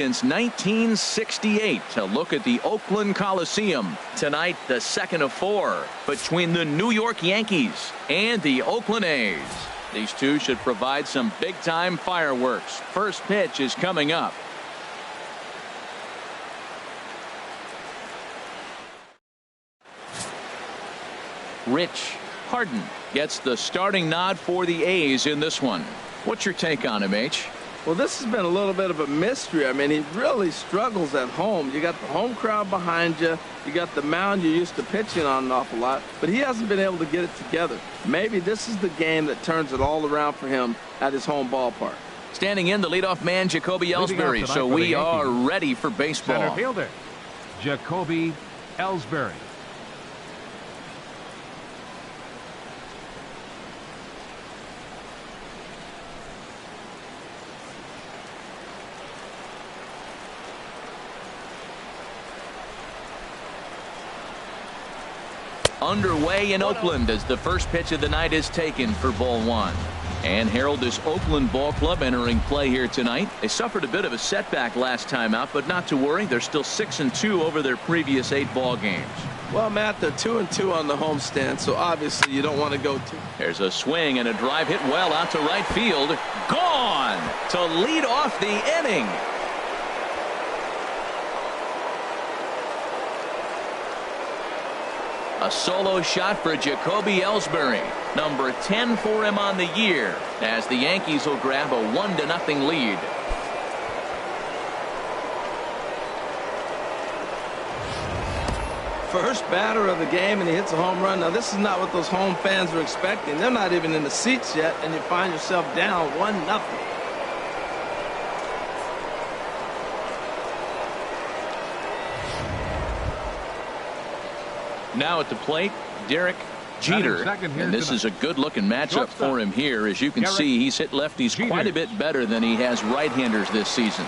Since 1968, to look at the Oakland Coliseum. Tonight, the second of 4 between the New York Yankees and the Oakland A's. These two should provide some big-time fireworks. First pitch is coming up. Rich Harden gets the starting nod for the A's in this one. What's your take on him, H? Well, this has been a little bit of a mystery. I mean, he really struggles at home. You got the home crowd behind you. You got the mound you're used to pitching on an awful lot. But he hasn't been able to get it together. Maybe this is the game that turns it all around for him at his home ballpark. Standing in, the leadoff man, Jacoby Elsberry. So we are ready for baseball. Center fielder, Jacoby Elsberry. Underway in Oakland as the first pitch of the night is taken for ball 1. And Harold, this Oakland ball club entering play here tonight. They suffered a bit of a setback last time out, but not to worry. They're still 6-2 over their previous 8 ball games. Well, Matt, they're 2-2 on the homestand, so obviously you don't want to go too. There's a swing and a drive hit well out to right field. Gone to lead off the inning. A solo shot for Jacoby Elsberry, number 10 for him on the year, as the Yankees will grab a 1-0 lead. First batter of the game, and he hits a home run. Now, this is not what those home fans are expecting. They're not even in the seats yet, and you find yourself down 1-0. Now at the plate, Derek Jeter, and this is a good-looking matchup for him here. As you can see, he's hit lefties quite a bit better than he has right-handers this season.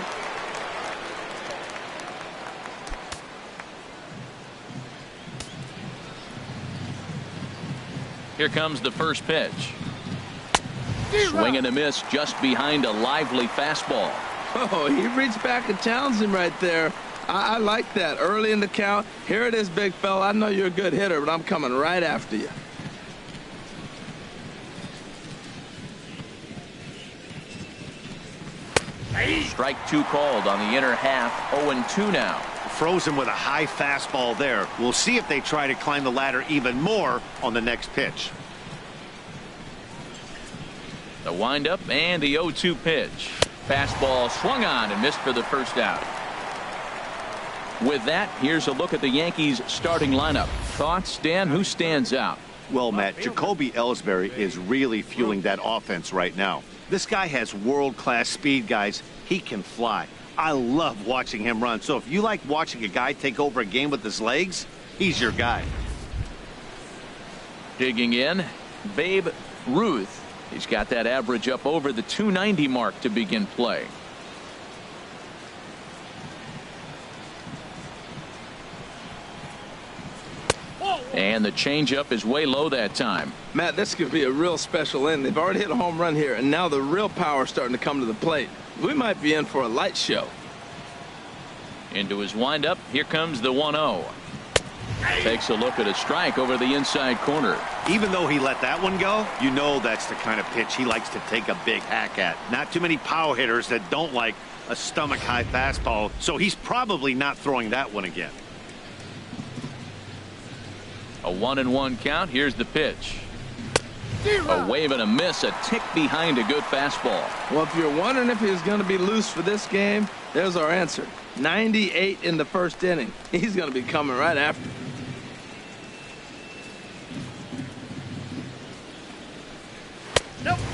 Here comes the first pitch. Swing and a miss just behind a lively fastball. Oh, he reached back and challenged him right there. I like that. Early in the count. Here it is, big fella. I know you're a good hitter, but I'm coming right after you. Strike 2 called on the inner half. 0-2 now. Frozen with a high fastball there. We'll see if they try to climb the ladder even more on the next pitch. The windup and the 0-2 pitch. Fastball swung on and missed for the first out. With that, here's a look at the Yankees starting lineup. Thoughts, Dan? Who stands out? Well, Matt, Jacoby Elsberry is really fueling that offense right now. This guy has world-class speed, guys. He can fly. I love watching him run. So if you like watching a guy take over a game with his legs, he's your guy. Digging in, Babe Ruth. He's got that average up over the 290 mark to begin play. And the changeup is way low that time. Matt, this could be a real special inning. They've already hit a home run here, and now the real power is starting to come to the plate. We might be in for a light show. Into his windup. Here comes the 1-0. Takes a look at a strike over the inside corner. Even though he let that one go, you know that's the kind of pitch he likes to take a big hack at. Not too many power hitters that don't like a stomach-high fastball, so he's probably not throwing that one again. A 1-1 count. Here's the pitch. A wave and a miss, a tick behind a good fastball. Well, if you're wondering if he's going to be loose for this game, there's our answer. 98 in the first inning. He's going to be coming right after.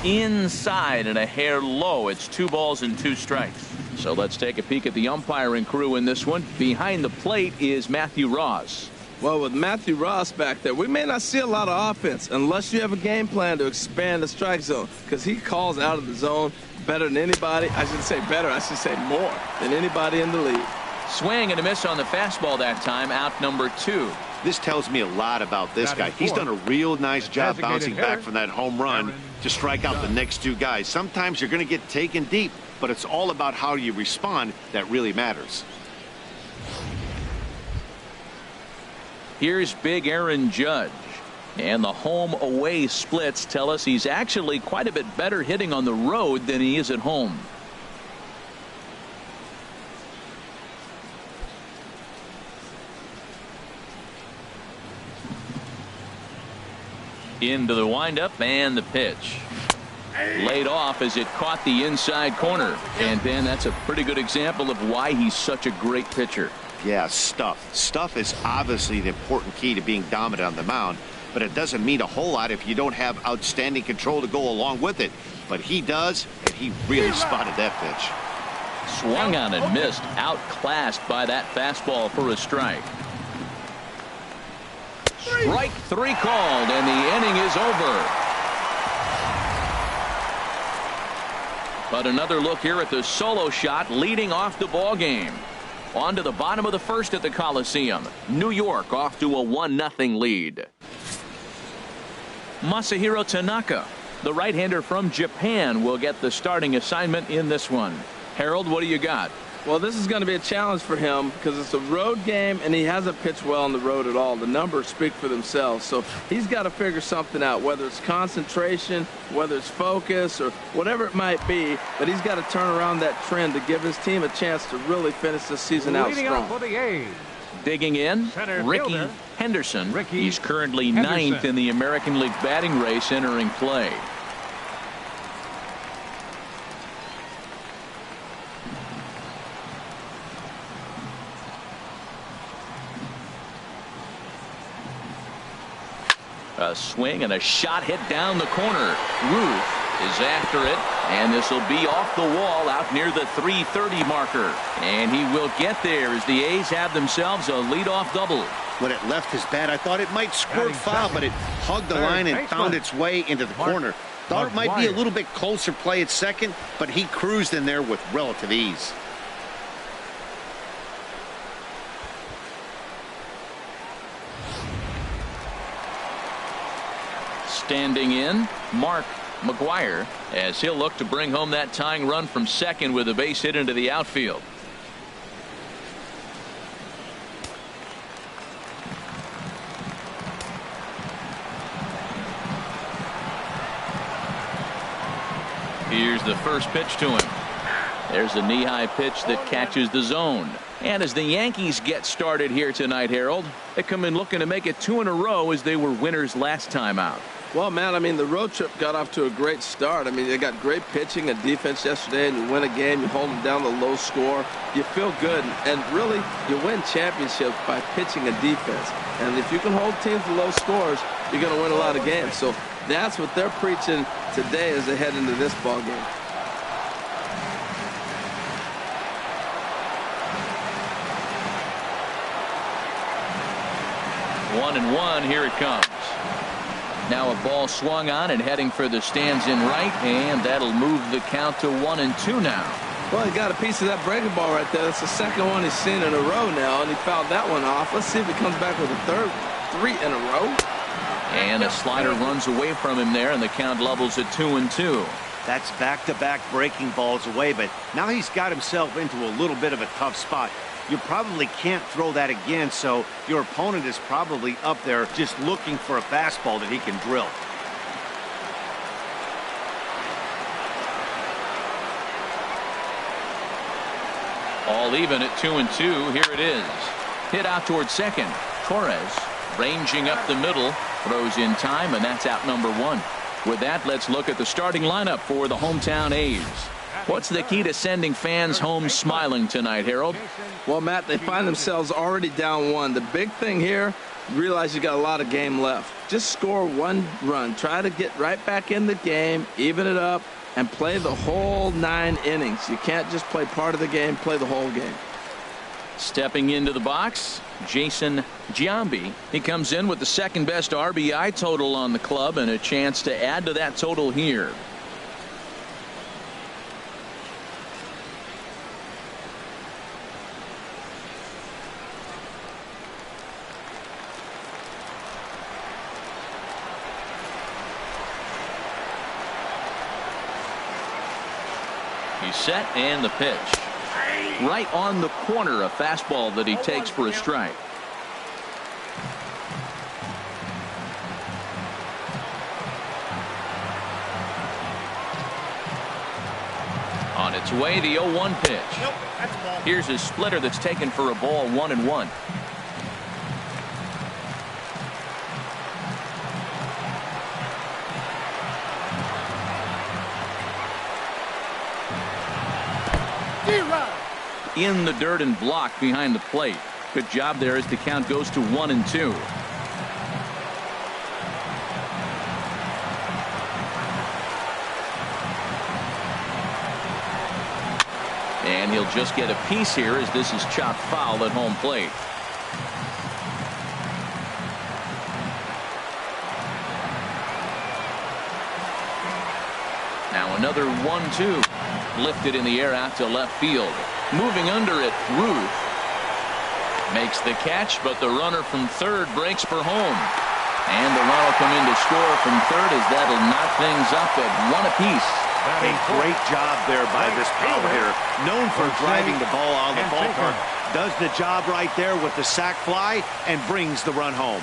Inside and a hair low. It's 2 balls and 2 strikes. So let's take a peek at the umpiring crew in this one. Behind the plate is Matthew Ross. Well, with Matthew Ross back there, we may not see a lot of offense unless you have a game plan to expand the strike zone, because he calls out of the zone better than anybody. I should say better. I should say more than anybody in the league. Swing and a miss on the fastball that time. Out number 2. This tells me a lot about this guy. He's done a real nice job bouncing back from that home run to strike out the next 2 guys. Sometimes you're going to get taken deep, but it's all about how you respond that really matters. Here's big Aaron Judge. And the home-away splits tell us he's actually quite a bit better hitting on the road than he is at home. Into the windup and the pitch. Laid off as it caught the inside corner. And Ben, that's a pretty good example of why he's such a great pitcher. Yeah, stuff. Stuff is obviously the important key to being dominant on the mound, but it doesn't mean a whole lot if you don't have outstanding control to go along with it. But he does, and he really spotted that pitch. Swung on and missed, outclassed by that fastball for a strike. Strike 3 called, and the inning is over. But another look here at the solo shot leading off the ball game. On to the bottom of the first at the Coliseum. New York off to a 1-0 lead. Masahiro Tanaka, the right-hander from Japan, will get the starting assignment in this one. Harold, what do you got? Well, this is going to be a challenge for him because it's a road game and he hasn't pitched well on the road at all. The numbers speak for themselves. So he's got to figure something out, whether it's concentration, whether it's focus, or whatever it might be. But he's got to turn around that trend to give his team a chance to really finish this season out strong. For the A's. Digging in, Center Ricky fielder, Henderson. Ricky He's currently Henderson. 9th in the American League batting race entering play. A swing and a shot hit down the corner. Ruth is after it, and this will be off the wall out near the 330 marker. And he will get there as the A's have themselves a leadoff double. When it left his bat, I thought it might squirt Batting foul, second. but it hugged the Third line and baseman. found its way into the corner. Thought it might be a Maguire. little bit closer play at second, but he cruised in there with relative ease. Standing in, McGwire, as he'll look to bring home that tying run from second with a base hit into the outfield. Here's the first pitch to him. There's a knee-high pitch that catches the zone. And as the Yankees get started here tonight, Harold, they come in looking to make it 2 in a row as they were winners last time out. Well, man, I mean, the road trip got off to a great start. I mean, they got great pitching and defense yesterday, and you win a game, you hold them down to low score. You feel good, and really, you win championships by pitching and defense. And if you can hold teams to low scores, you're going to win a lot of games. So that's what they're preaching today as they head into this ball game. One and one, here it comes. Now a ball swung on and heading for the stands in right, and that'll move the count to 1-2 now. Well, he got a piece of that breaking ball right there. That's the second one he's seen in a row now, and he fouled that one off. Let's see if he comes back with a third, 3 in a row. And a slider runs away from him there, and the count levels at 2-2. That's back-to-back breaking balls away, but now he's got himself into a little bit of a tough spot. You probably can't throw that again, so your opponent is probably up there just looking for a fastball that he can drill. All even at 2-2. Here it is. Hit out towards second. Torres ranging up the middle, throws in time, and that's out number 1. With that, let's look at the starting lineup for the hometown A's. What's the key to sending fans home smiling tonight, Harold? Well, Matt, they find themselves already down 1. The big thing here, realize you got a lot of game left. Just score 1 run. Try to get right back in the game, even it up, and play the whole 9 innings. You can't just play part of the game, play the whole game. Stepping into the box, Jason Giambi. He comes in with the second best RBI total on the club and a chance to add to that total here. He's set and the pitch. Right on the corner, a fastball that he takes for a strike. On its way, the 0-1 pitch. Nope, that's a ball. Here's his splitter that's taken for a ball, 1-1. In the dirt and blocked behind the plate. Good job there as the count goes to 1-2. And he'll just get a piece here as this is chopped foul at home plate. Now another 1-2. Lifted in the air out to left field. Moving under it, Ruth makes the catch, but the runner from third breaks for home. And the run will come in to score from third as that'll knock things up at 1 apiece. A great job there by this power hitter. Known for driving the ball out of the ballpark. Does the job right there with the sac fly and brings the run home.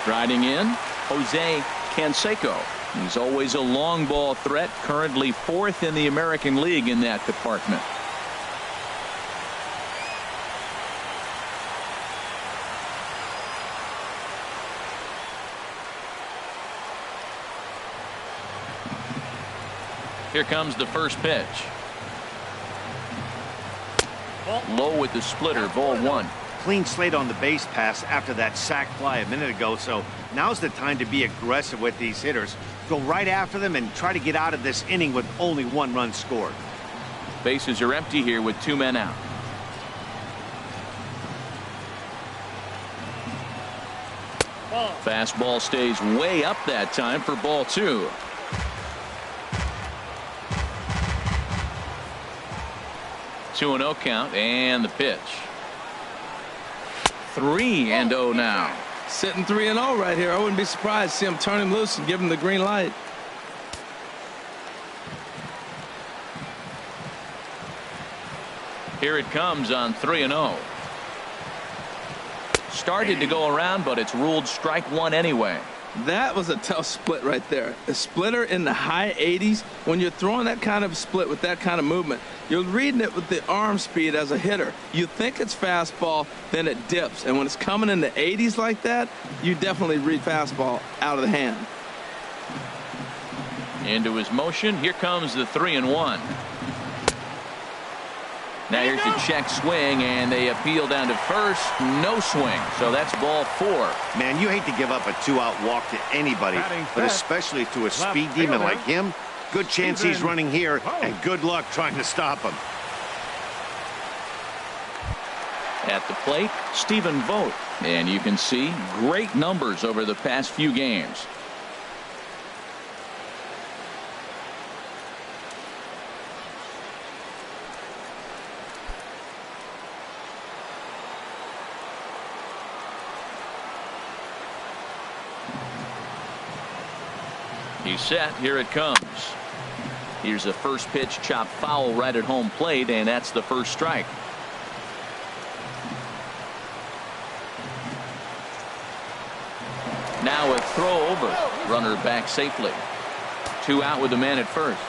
Striding in, Jose Canseco. He's always a long ball threat, currently 4th in the American League in that department. Here comes the first pitch. Low with the splitter, ball 1. Clean slate on the base pass after that sac fly a minute ago, so now's the time to be aggressive with these hitters. Go right after them and try to get out of this inning with only 1 run scored. Bases are empty here with 2 men out. Fastball stays way up that time for ball 2. Two and 0 count and the pitch. 3-0 now. Sitting 3-0 right here. I wouldn't be surprised to see him turn him loose and give him the green light. Here it comes on 3-0. Started to go around, but it's ruled strike 1 anyway. That was a tough split right there. A splitter in the high 80s. When you're throwing that kind of split with that kind of movement, you're reading it with the arm speed as a hitter. You think it's fastball, then it dips. And when it's coming in the 80s like that, you definitely read fastball out of the hand. Into his motion. Here comes the 3-1. Now here's the check swing, and they appeal down to first. No swing, so that's ball 4. Man, you hate to give up a 2-out walk to anybody, but especially to a speed demon like him. Good chance he's running here, and good luck trying to stop him. At the plate, Stephen Vogt. And you can see great numbers over the past few games. He's set. Here it comes. Here's a first pitch chopped foul right at home plate, and that's the first strike. Now a throw over. Runner back safely. 2 out with the man at first.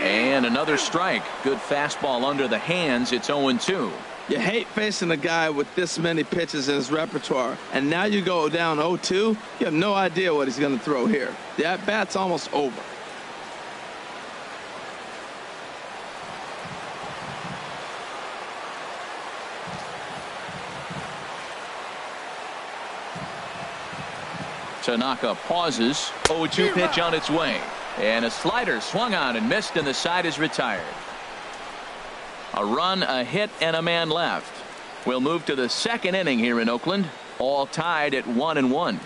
And another strike. Good fastball under the hands. It's 0-2. You hate facing a guy with this many pitches in his repertoire, and now you go down 0-2. You have no idea what he's going to throw here. The at-bat's almost over. Tanaka pauses. 0-2 pitch on its way. And a slider swung on and missed, and the side is retired. A run, a hit, and a man left. We'll move to the second inning here in Oakland. All tied at 1-1.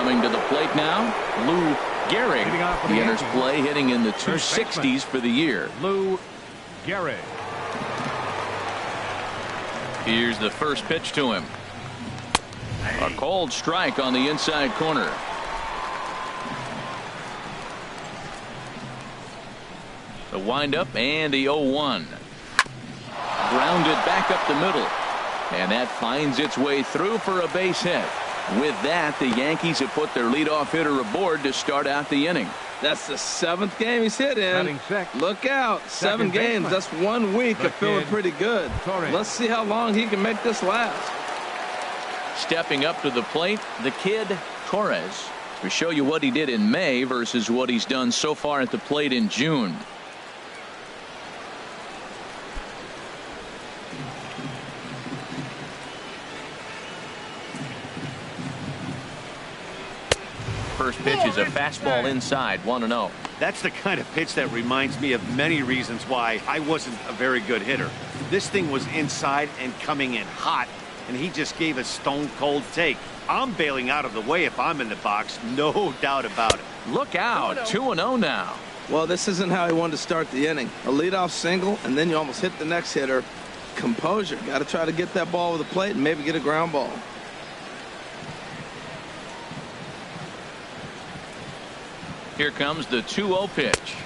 Coming to the plate now, Lou Gehrig. Leading off for the He enters Yankees. play hitting in the First 260s for the year. Lou Gehrig. Here's the first pitch to him. A cold strike on the inside corner. The windup and the 0-1. Grounded back up the middle. And that finds its way through for a base hit. With that, the Yankees have put their leadoff hitter aboard to start out the inning. That's the 7th game he's hit in. Batting sixth. Look out. 7 games. baseman. That's 1 week The of feeling kid, pretty good. Torres. Let's see how long he can make this last. Stepping up to the plate, the kid, Torres. We show you what he did in May versus what he's done so far at the plate in June. First pitch is a fastball inside, 1-0. That's the kind of pitch that reminds me of many reasons why I wasn't a very good hitter. This thing was inside and coming in hot, and he just gave a stone-cold take. I'm bailing out of the way if I'm in the box, no doubt about it. Look out, 2-0 now. Well, this isn't how he wanted to start the inning. A leadoff single, and then you almost hit the next hitter. Composure. Got to try to get that ball with the plate and maybe get a ground ball. Here comes the 2-0 pitch.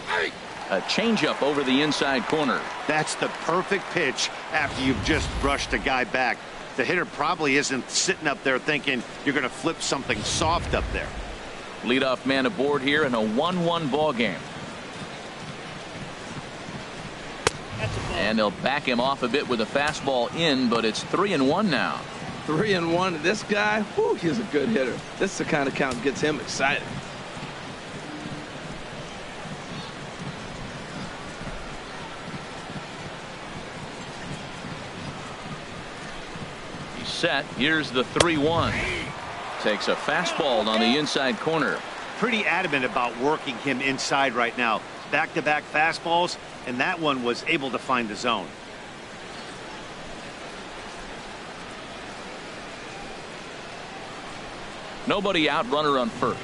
A changeup over the inside corner. That's the perfect pitch after you've just brushed a guy back. The hitter probably isn't sitting up there thinking you're going to flip something soft up there. Leadoff man aboard here in a 1-1 ball game. And they'll back him off a bit with a fastball in, but it's 3-1 now. 3-1. This guy, whew, he's a good hitter. This is the kind of count that gets him excited. He's set. Here's the 3-1. Takes a fastball on the inside corner. Pretty adamant about working him inside right now. Back-to-back fastballs, and that one was able to find the zone. Nobody out, runner on first.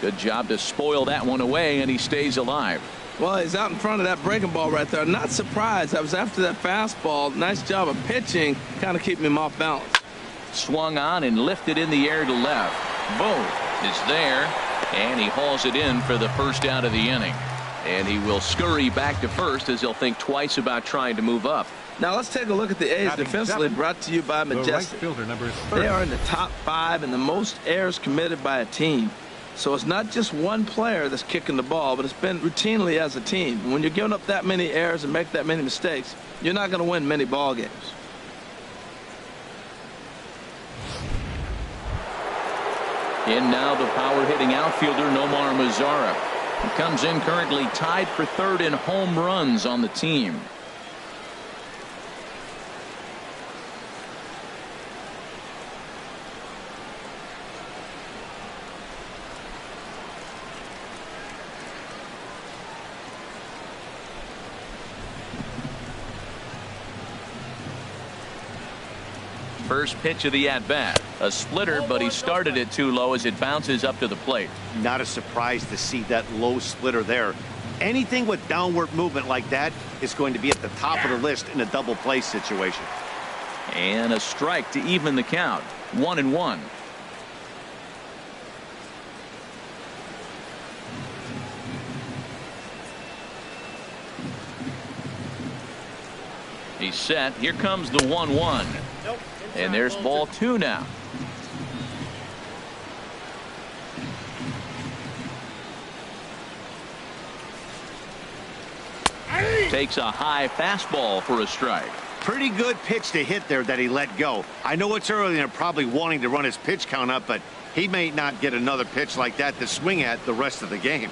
Good job to spoil that one away, and he stays alive. Well, he's out in front of that breaking ball right there. Not surprised. I was after that fastball. Nice job of pitching, kind of keeping him off balance. Swung on and lifted in the air to left. Vogt is there, and he hauls it in for the first out of the inning. And he will scurry back to first as he'll think twice about trying to move up. Now let's take a look at the A's Batting defensively, seven, brought to you by The right Majestic. fielder, number They 30. are in the top 5 in the most errors committed by a team. So it's not just one player that's kicking the ball, but it's been routinely as a team. When you're giving up that many errors and make that many mistakes, you're not going to win many ball games. In now the power hitting outfielder Nomar Mazara. He comes in currently tied for third in home runs on the team. First pitch of the at-bat. A splitter, but he started it too low as it bounces up to the plate. Not a surprise to see that low splitter there. Anything with downward movement like that is going to be at the top of the list in a double play situation. And a strike to even the count. 1-1. He's set. Here comes the 1-1. And there's ball 2 now. Takes a high fastball for a strike. Pretty good pitch to hit there that he let go. I know it's early and they're probably wanting to run his pitch count up, but he may not get another pitch like that to swing at the rest of the game.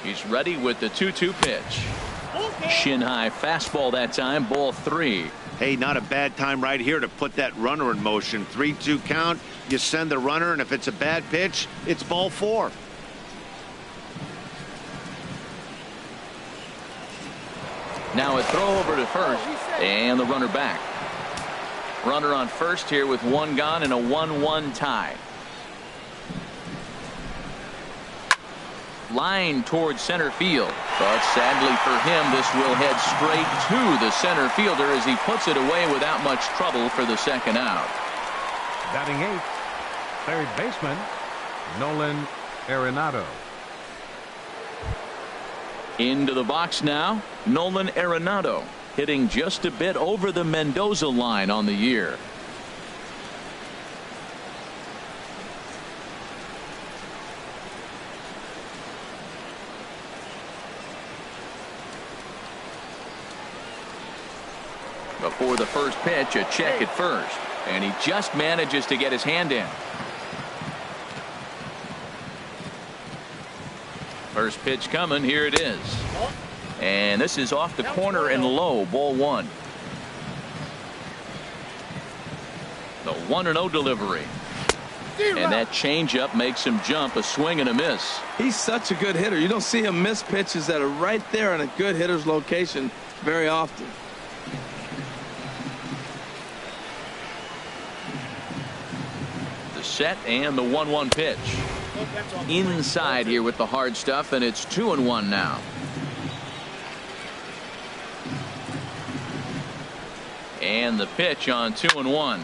He's ready with the 2-2 pitch. Shin high fastball that time, ball 3. Hey, not a bad time right here to put that runner in motion. 3-2 count, you send the runner, and if it's a bad pitch, it's ball 4. Now a throw over to first, and the runner back. Runner on first here with one gone and a 1-1 tie. Line towards center field, but sadly for him, this will head straight to the center fielder as he puts it away without much trouble for the second out. Batting eighth, third baseman, Nolan Aronado. Into the box now, Nolan Aronado, hitting just a bit over the Mendoza line on the year. Before the first pitch, a check at first, and he just manages to get his hand in. First pitch coming, here it is. And this is off the corner and low, ball one. The 1-0 delivery. And that changeup makes him jump, a swing and a miss. He's such a good hitter. You don't see him miss pitches that are right there in a good hitter's location very often. The set and the 1-1 pitch. Inside here with the hard stuff, and it's 2-1 now. And the pitch on 2-1.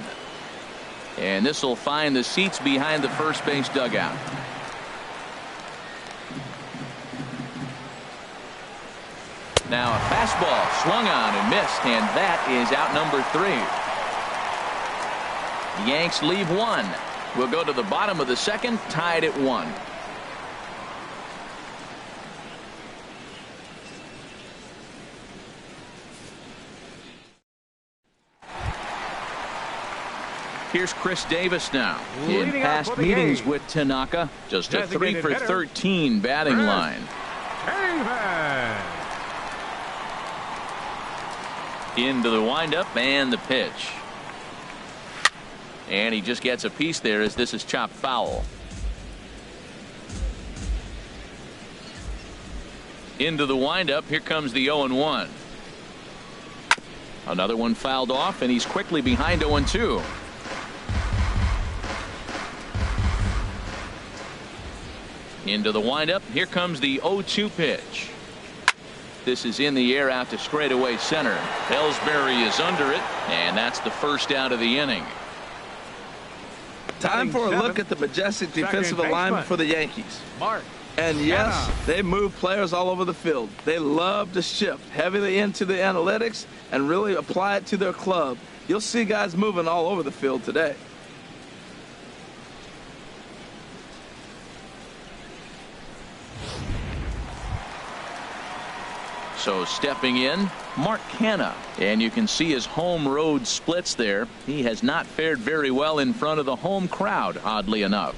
And this will find the seats behind the first base dugout. Now a fastball swung on and missed, and that is out number 3. The Yanks leave one. We'll go to the bottom of the second, tied at 1. Here's Chris Davis now. In past meetings with Tanaka, just a 3 for 13 batting line. Into the windup and the pitch. And he just gets a piece there as this is chopped foul. Into the windup. Here comes the 0-1. Another one fouled off, and he's quickly behind 0-2. Into the windup. Here comes the 0-2 pitch. This is in the air out to straightaway center. Elsberry is under it, and that's the first out of the inning. Time for a look at the majestic defensive alignment for the Yankees. And yes, they move players all over the field. They love to shift heavily into the analytics and really apply it to their club. You'll see guys moving all over the field today. So stepping in, Mark Canha, and you can see his home road splits there. He has not fared very well in front of the home crowd, oddly enough.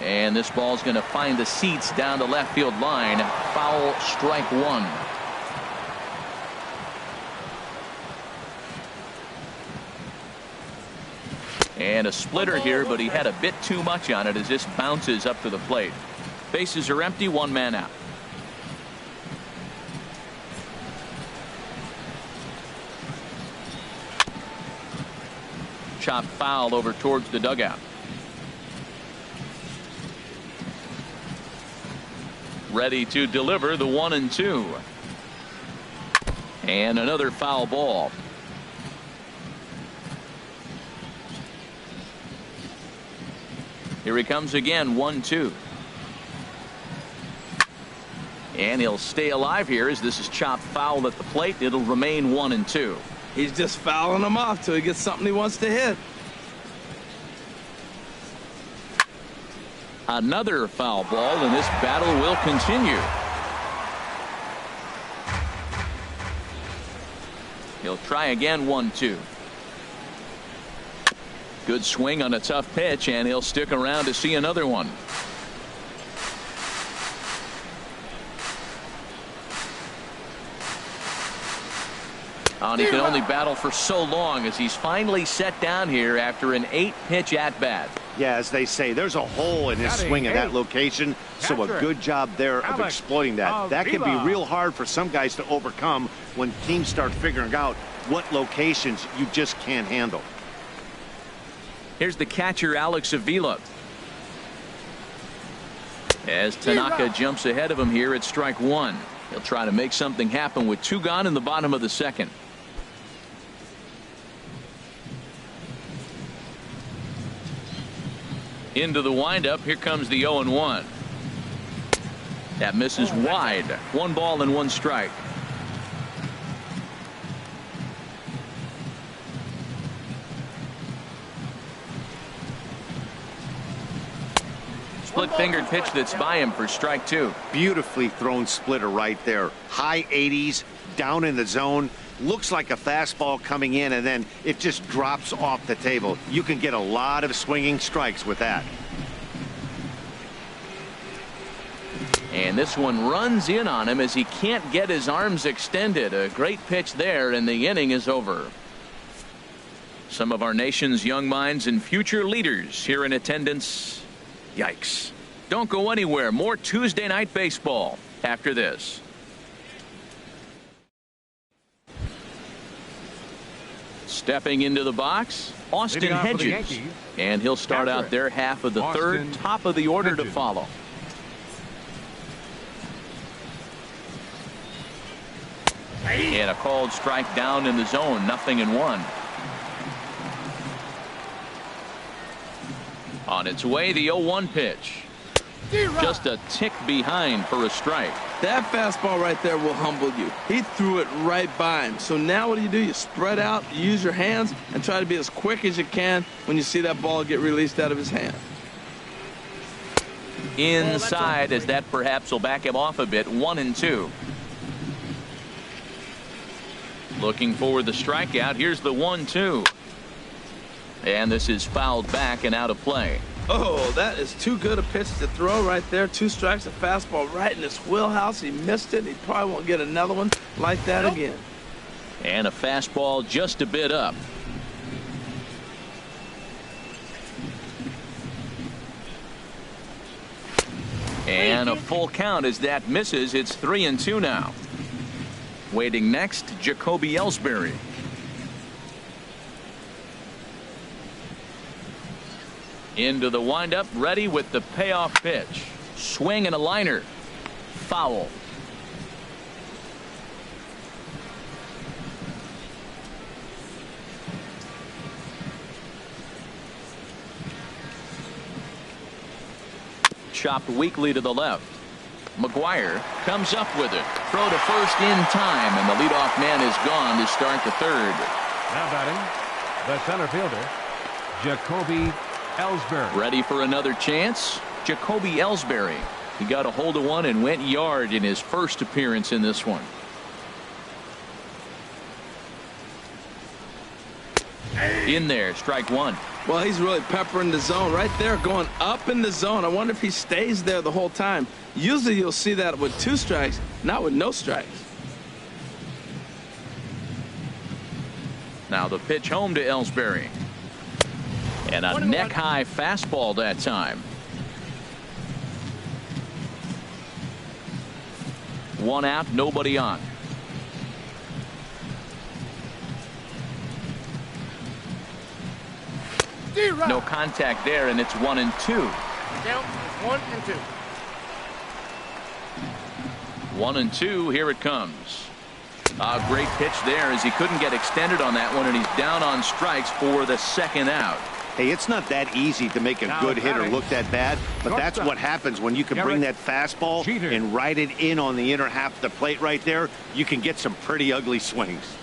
And this ball's going to find the seats down the left field line. Foul, strike 1. And a splitter here, but he had a bit too much on it as this bounces up to the plate. Bases are empty, 1 man out. Chopped foul over towards the dugout. Ready to deliver the 1-2. And another foul ball. Here he comes again, 1-2. And he'll stay alive here as this is chopped foul at the plate. It'll remain 1-2. He's just fouling them off till he gets something he wants to hit. Another foul ball, and this battle will continue. He'll try again, 1-2. Good swing on a tough pitch, and he'll stick around to see another one. And he can only battle for so long as he's finally set down here after an 8-pitch at-bat. Yeah, as they say, there's a hole in his swing in that location, so a good job there of exploiting that. That can be real hard for some guys to overcome when teams start figuring out what locations you just can't handle. Here's the catcher, Alex Avila. As Tanaka jumps ahead of him here at strike one. He'll try to make something happen with 2 gone in the bottom of the second. Into the windup. Here comes the 0-1. That misses wide. 1 ball and 1 strike. Split-fingered pitch that's by him for strike 2. Beautifully thrown splitter right there. High 80s, down in the zone. Looks like a fastball coming in, and then it just drops off the table. You can get a lot of swinging strikes with that. And this one runs in on him as he can't get his arms extended. A great pitch there, and the inning is over. Some of our nation's young minds and future leaders here in attendance. Yikes. Don't go anywhere. More Tuesday Night Baseball after this. Stepping into the box, Austin Hedges. And he'll start out their half of the third. Top of the order to follow. And a called strike down in the zone. 0-1. On its way, the 0-1 pitch. Just a tick behind for a strike. That fastball right there will humble you. He threw it right by him. So now what do? You spread out, use your hands, and try to be as quick as you can when you see that ball get released out of his hand. Inside, as that perhaps will back him off a bit. 1-2. Looking for the strikeout. Here's the 1-2. And this is fouled back and out of play. Oh, that is too good a pitch to throw right there. 2 strikes, a fastball right in his wheelhouse. He missed it. He probably won't get another one like that again. And a fastball just a bit up. And a full count as that misses. It's 3-2 now. Waiting next, Jacoby Elsberry. Into the windup, ready with the payoff pitch. Swing and a liner. Foul. Chopped weakly to the left. McGwire comes up with it. Throw to first in time, and the leadoff man is gone to start the third. Now batting, the center fielder, Jacoby Elsberry. Ready for another chance? Jacoby Elsberry. He got a hold of one and went yard in his first appearance in this one. In there, strike 1. Well, he's really peppering the zone right there, going up in the zone. I wonder if he stays there the whole time. Usually you'll see that with 2 strikes, not with no strikes. Now the pitch home to Elsberry. And a neck-high fastball that time. 1 out, nobody on. No contact there, and it's 1-2. Count 1-2. 1-2. Here it comes. A great pitch there as he couldn't get extended on that one, and he's down on strikes for the 2nd out. Hey, it's not that easy to make a good hitter look that bad, but that's what happens when you can bring that fastball and ride it in on the inner half of the plate right there. You can get some pretty ugly swings.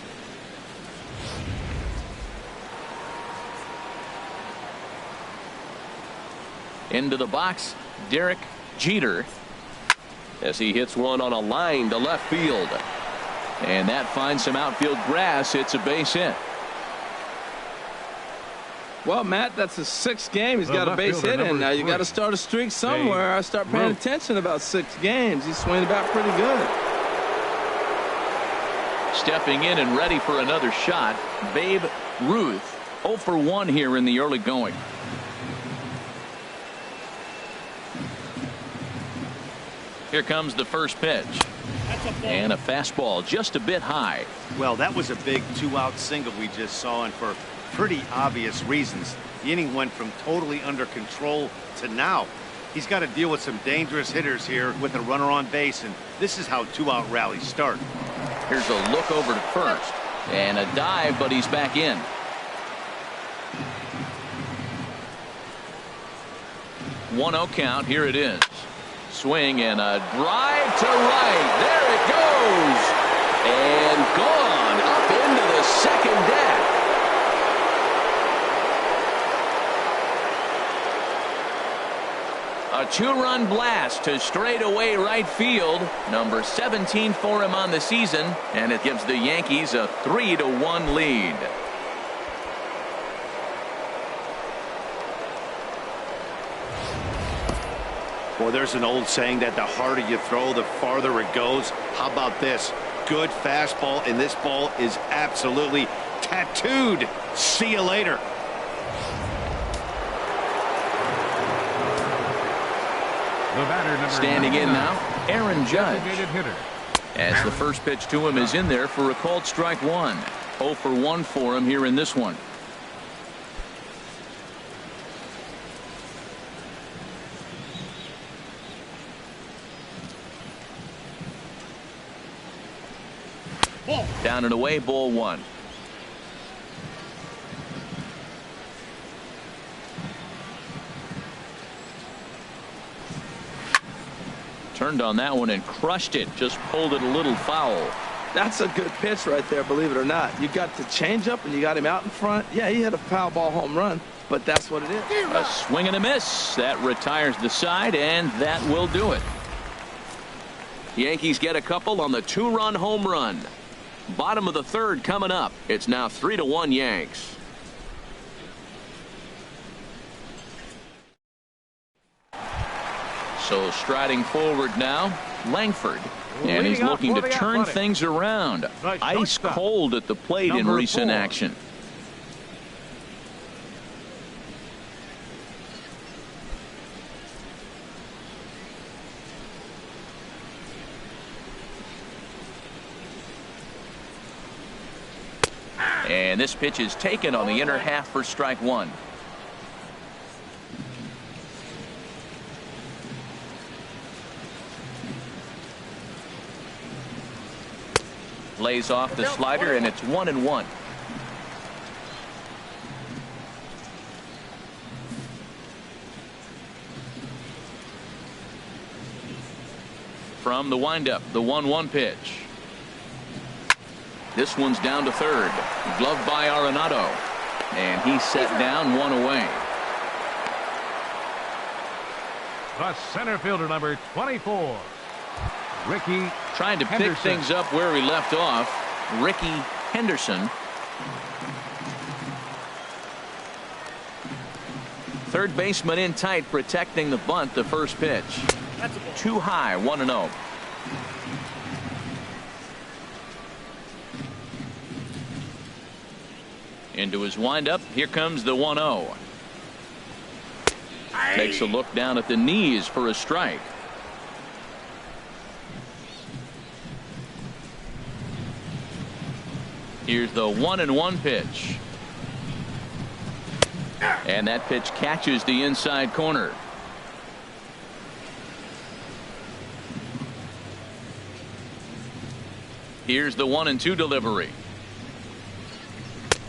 Into the box, Derek Jeter, as he hits one on a line to left field. And that finds some outfield grass. It's a base hit. Well, Matt, that's his 6th game. He's got a base hit in. Now you got to start a streak somewhere. I start paying attention about 6 games. He's swinging about pretty good. stepping in and ready for another shot. Babe Ruth, 0 for 1 here in the early going. Here comes the first pitch. And a fastball just a bit high. Well, that was a big 2-out single we just saw, and for pretty obvious reasons. The inning went from totally under control to now. He's got to deal with some dangerous hitters here with a runner on base, and this is how 2-out rallies start. Here's a look over to first. And a dive, but he's back in. One 0 count. Here it is. Swing and a drive to right. There it goes. And gone up into the second deck. A 2-run blast to straightaway right field. Number 17 for him on the season. And it gives the Yankees a 3-1 lead. Well, there's an old saying that the harder you throw, the farther it goes. How about this? Good fastball, and this ball is absolutely tattooed. See you later. The batter, number Standing in 99, now, Aaron Judge. designated hitter. As the first pitch to him is in there for a called strike one. 0 for 1 for him here in this one. Down and away, ball 1. Turned on that one and crushed it. Just pulled it a little foul. That's a good pitch right there, believe it or not. You got the changeup and you got him out in front. Yeah, he had a foul ball home run, but that's what it is. A swing and a miss. That retires the side, and that will do it. Yankees get a couple on the 2-run home run. Bottom of the third coming up. It's now 3-1 Yanks. So striding forward now, Langford. And he's looking to turn things around. Ice cold at the plate in recent action. And this pitch is taken on the inner half for strike 1. Lays off the slider, and it's 1-1. From the windup, the 1-1 pitch. This one's down to third. Gloved by Aronado. And he's set down, 1 away. The center fielder, number 24, Ricky Trying to Henderson. pick things up where he left off. Ricky Henderson. Third baseman in tight, protecting the bunt. The first pitch. Too high, 1-0. Into his windup. Here comes the 1-0. Takes a look down at the knees for a strike. Here's the 1-1 pitch. And that pitch catches the inside corner. Here's the 1-2 delivery.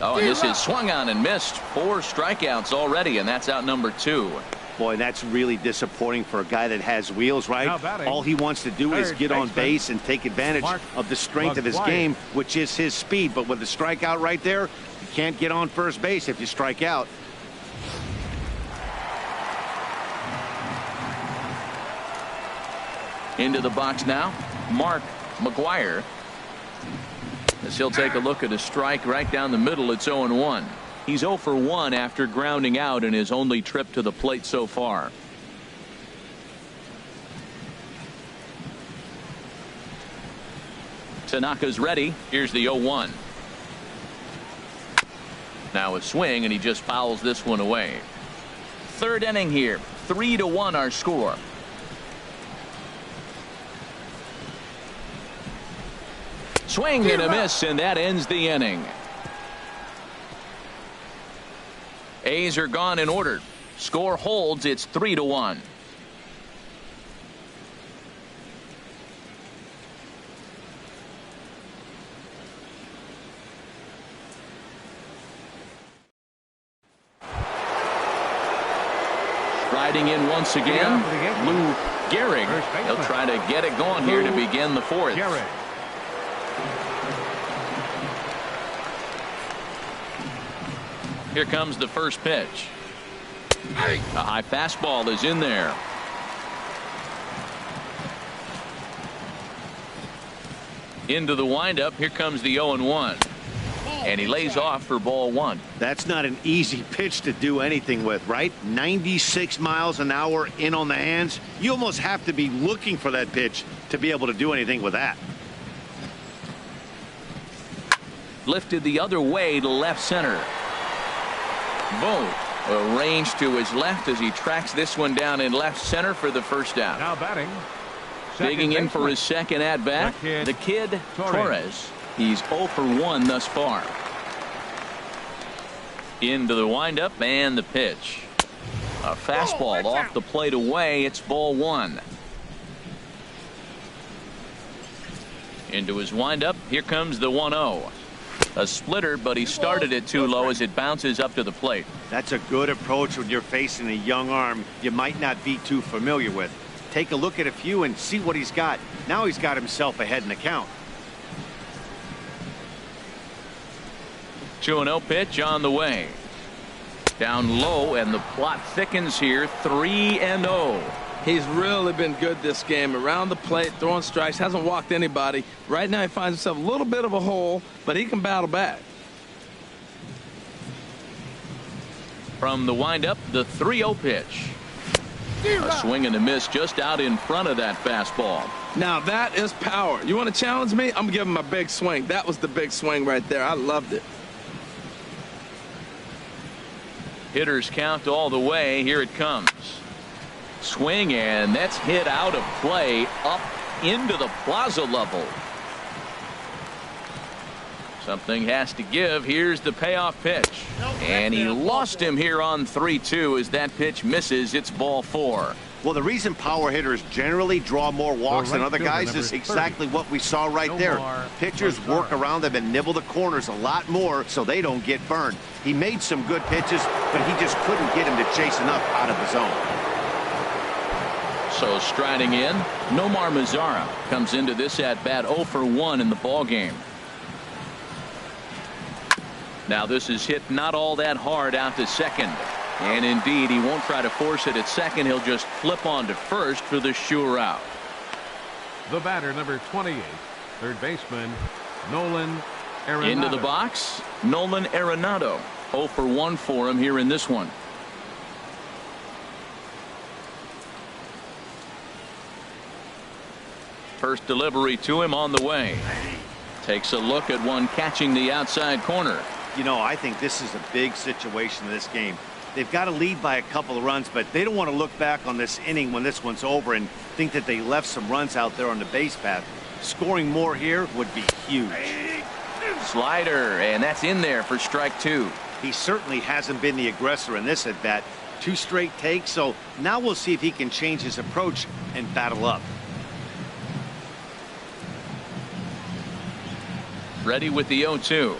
Oh, and this is swung on and missed. 4 strikeouts already, and that's out number 2. Boy, that's really disappointing for a guy that has wheels, right? All he wants to do is get on base and take advantage of the strength of his game, which is his speed. But with the strikeout right there, you can't get on first base if you strike out. Into the box now, McGwire. As he'll take a look at a strike right down the middle. It's 0-1. He's 0 for 1 after grounding out in his only trip to the plate so far. Tanaka's ready. Here's the 0-1. Now a swing, and he just fouls this one away. Third inning here. 3-1 our score. Swing and a miss, and that ends the inning. A's are gone in order. Score holds. It's 3-1. Riding in once again, Gehrig. He'll try to get it going here to begin the fourth. Here comes the first pitch. A high fastball is in there. Into the windup. Here comes the 0-1. And he lays off for ball one. That's not an easy pitch to do anything with, right? 96 miles an hour in on the hands. You almost have to be looking for that pitch to be able to do anything with that. Lifted the other way to left center. Vogt arranged to his left as he tracks this one down in left center for the first out. Now batting. Digging in for his second at bat, the kid Torres. He's 0 for 1 thus far. Into the windup and the pitch. A fastball off the plate away. It's ball one. Into his windup. Here comes the 1-0. A splitter, but he started it too low as it bounces up to the plate. That's a good approach when you're facing a young arm you might not be too familiar with. Take a look at a few and see what he's got. Now he's got himself ahead in the count. 2-0 pitch on the way. Down low, and the plot thickens here. 3-0. He's really been good this game. Around the plate, throwing strikes, hasn't walked anybody. Right now he finds himself a little bit of a hole, but he can battle back. From the windup, the 3-0 pitch. A swing and a miss just out in front of that fastball. Now that is power. You want to challenge me? I'm giving him a big swing. That was the big swing right there. I loved it. Hitters count all the way. Here it comes. Swing, and that's hit out of play up into the plaza level. Something has to give. Here's the payoff pitch. And he lost him here on 3-2 as that pitch misses. It's ball four. Well, the reason power hitters generally draw more walks than other guys is exactly what we saw right there. Pitchers work around them and nibble the corners a lot more so they don't get burned. He made some good pitches, but he just couldn't get him to chase enough out of the zone. So striding in, Nomar Mazara comes into this at bat 0 for 1 in the ball game. Now this is hit not all that hard out to second. And indeed, he won't try to force it at second. He'll just flip on to first for the sure out. The batter, number 28, third baseman, Nolan Aronado. Into the box, Nolan Aronado. 0 for 1 for him here in this one. First delivery to him on the way. Takes a look at one catching the outside corner. You know, I think this is a big situation in this game. They've got to lead by a couple of runs, but they don't want to look back on this inning when this one's over and think that they left some runs out there on the base path. Scoring more here would be huge. Slider, and that's in there for strike two. He certainly hasn't been the aggressor in this at bat. 2 straight takes, so now we'll see if he can change his approach and battle up. Ready with the 0-2.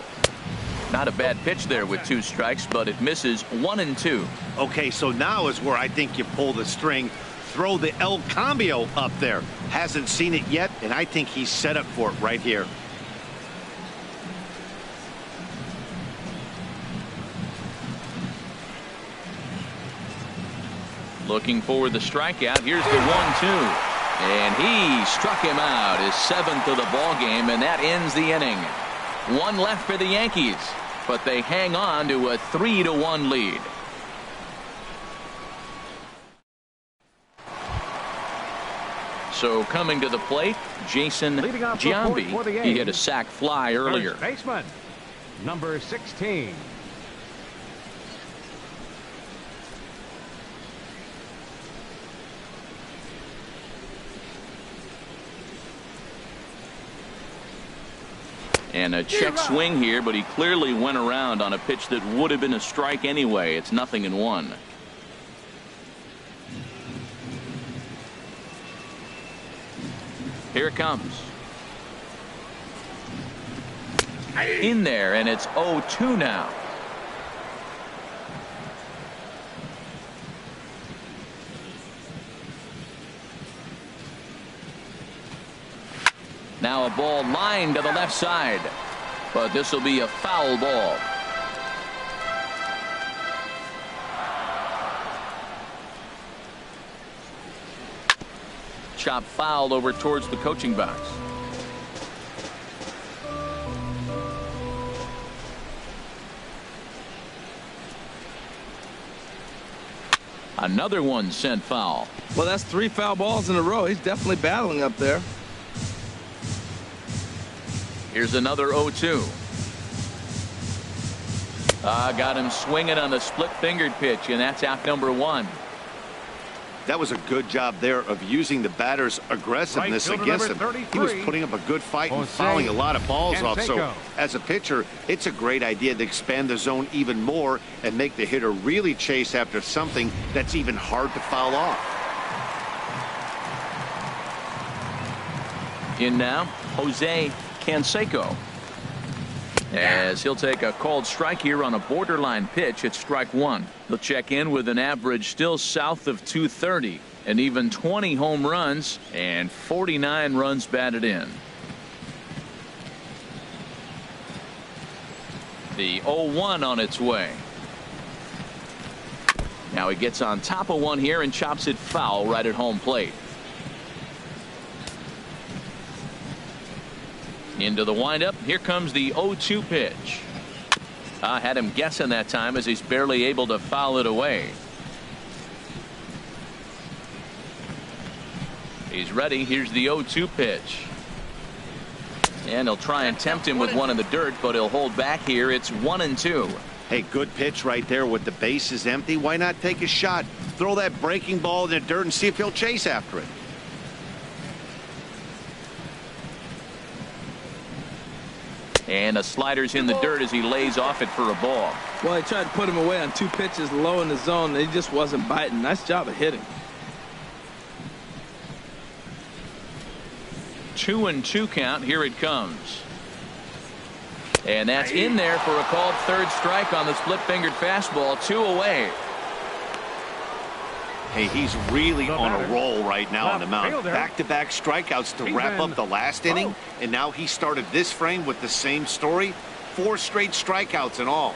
Not a bad pitch there with 2 strikes, but it misses 1 and 2. Okay, so now is where I think you pull the string. Throw the El Cambio up there. Hasn't seen it yet, and I think he's set up for it right here. Looking for the strikeout. Here's the 1-2. And he struck him out, his 7th of the ball game, and that ends the inning. 1 left for the Yankees, but they hang on to a 3-1 lead. So coming to the plate, Jason Giambi. He hit a sac fly earlier. First baseman, number 16. And a check swing here, but he clearly went around on a pitch that would have been a strike anyway. It's 0-1. Here it comes. In there, and it's 0-2 now. Now a ball lined to the left side, but this will be a foul ball. Chop fouled over towards the coaching box. Another one sent foul. Well, that's 3 foul balls in a row. He's definitely battling up there. Here's another 0-2. Got him swinging on the split-fingered pitch, and that's out number 1. That was a good job there of using the batter's aggressiveness against him. He was putting up a good fight and fouling a lot of balls off. So as a pitcher, it's a great idea to expand the zone even more and make the hitter really chase after something that's even hard to foul off. In now, Jose Canseco, as he'll take a called strike here on a borderline pitch at strike 1. He'll check in with an average still south of 230, and even 20 home runs and 49 runs batted in. The 0-1 on its way. Now he gets on top of one here and chops it foul right at home plate. Into the windup. Here comes the 0-2 pitch. Had him guessing that time as he's barely able to foul it away. He's ready. Here's the 0-2 pitch. And he'll try and tempt him with one in the dirt, but he'll hold back here. It's 1-2. Hey, good pitch right there with the bases empty. Why not take a shot? Throw that breaking ball in the dirt and see if he'll chase after it. And the slider's in the dirt as he lays off it for a ball. Well, he tried to put him away on 2 pitches low in the zone, and he just wasn't biting. Nice job of hitting. 2-2 count. Here it comes. And that's in there for a called third strike on the split-fingered fastball. 2 away. Hey, he's really on a roll right now on the mound. Back-to-back strikeouts to wrap up the last inning, and now he started this frame with the same story. 4 straight strikeouts in all.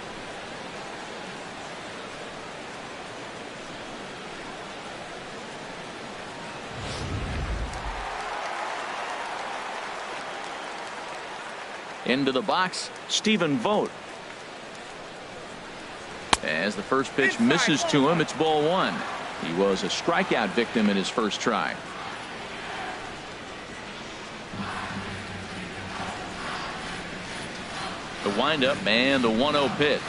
Into the box, Stephen Vogt. As the first pitch misses to him, it's ball 1. He was a strikeout victim in his first try. The windup and the 1-0 pitch.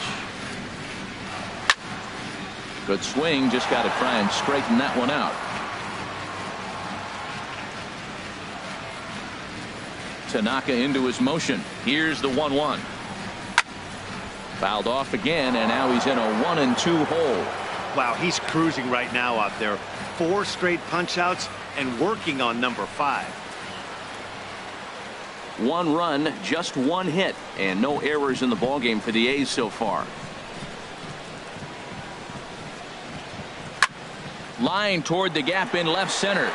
Good swing, just got to try and straighten that one out. Tanaka into his motion. Here's the 1-1. Fouled off again, and now he's in a 1-2 hole. Wow, he's cruising right now out there. 4 straight punch-outs and working on number 5. 1 run, just 1 hit, and no errors in the ballgame for the A's so far. Line toward the gap in left center.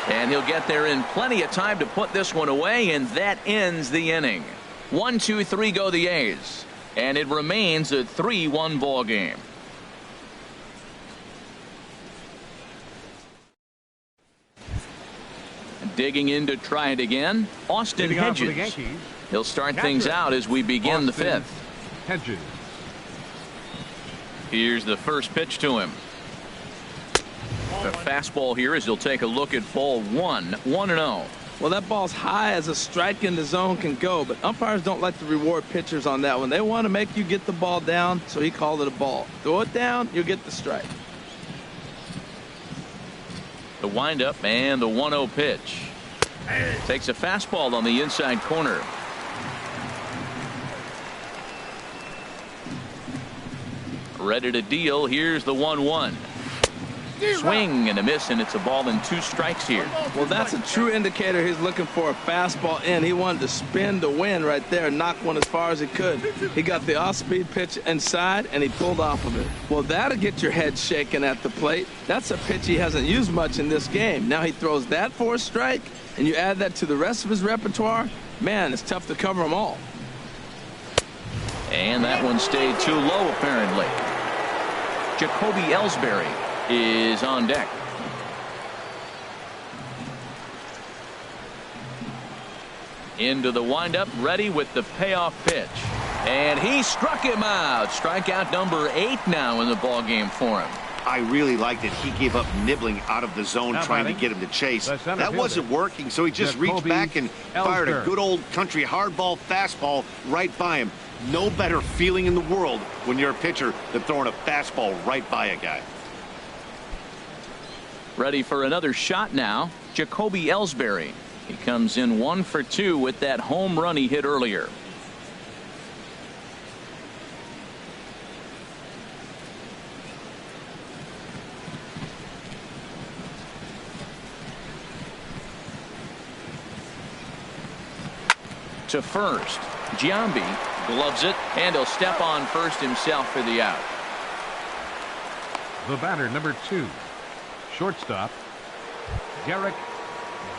And he'll get there in plenty of time to put this one away, and that ends the inning. 1-2-3 go the A's. And it remains a 3-1 ball game. Digging in to try it again, Austin Hedges. He'll start things out as we begin the 5th. Hedges. Here's the first pitch to him. The fastball here as he'll take a look at ball one. 1-0. Well, that ball's high as a strike in the zone can go, but umpires don't like to reward pitchers on that one. They want to make you get the ball down, so he called it a ball. Throw it down, you'll get the strike. The windup and the 1-0 pitch. Takes a fastball on the inside corner. Ready to deal. Here's the 1-1. Swing and a miss, and it's a ball and 2 strikes here. Well, that's a true indicator he's looking for a fastball in. He wanted to spin the wind right there, knock one as far as he could. He got the off-speed pitch inside, and he pulled off of it. Well, that'll get your head shaking at the plate. That's a pitch he hasn't used much in this game. Now he throws that for a strike, and you add that to the rest of his repertoire. Man, it's tough to cover them all. And that one stayed too low, apparently. Jacoby Elsberry is on deck. Into the windup, ready with the payoff pitch. And he struck him out. Strikeout number 8 now in the ball game for him. I really liked it. He gave up nibbling out of the zone, trying to get him to chase. That wasn't working, so he just reached back and fired a good old country hardball fastball right by him. No better feeling in the world when you're a pitcher than throwing a fastball right by a guy. Ready for another shot now. Jacoby Elsberry. He comes in 1 for 2 with that home run he hit earlier. To first. Giambi gloves it, and he'll step on first himself for the out. The batter, number 2. Shortstop, Derek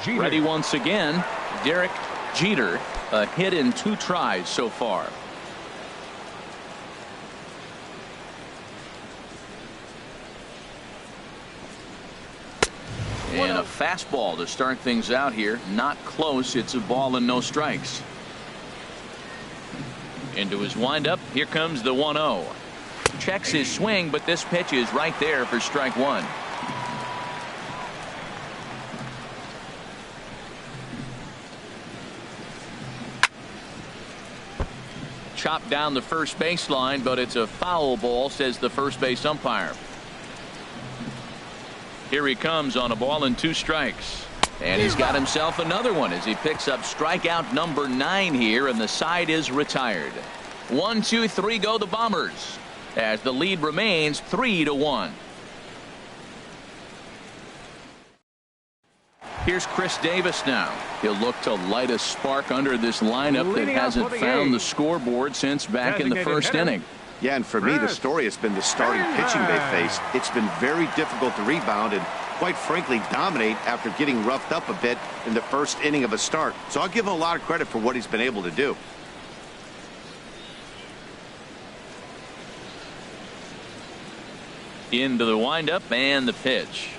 Jeter. Ready once again, Derek Jeter. A hit in 2 tries so far. And a fastball to start things out here. Not close. It's a ball and no strikes. Into his windup. Here comes the 1-0. Checks his swing, but this pitch is right there for strike 1. Chopped down the first baseline, but it's a foul ball, says the first base umpire. Here he comes on a ball and 2 strikes. And he's got himself another one as he picks up strikeout number 9 here, and the side is retired. 1, 2, 3 go the Bombers as the lead remains 3-1. Here's Chris Davis now. He'll look to light a spark under this lineup that hasn't found the scoreboard since back in the first inning. Yeah, and for me, the story has been the starting pitching they faced. It's been very difficult to rebound and, quite frankly, dominate after getting roughed up a bit in the first inning of a start. So I'll give him a lot of credit for what he's been able to do. Into the windup and the pitch.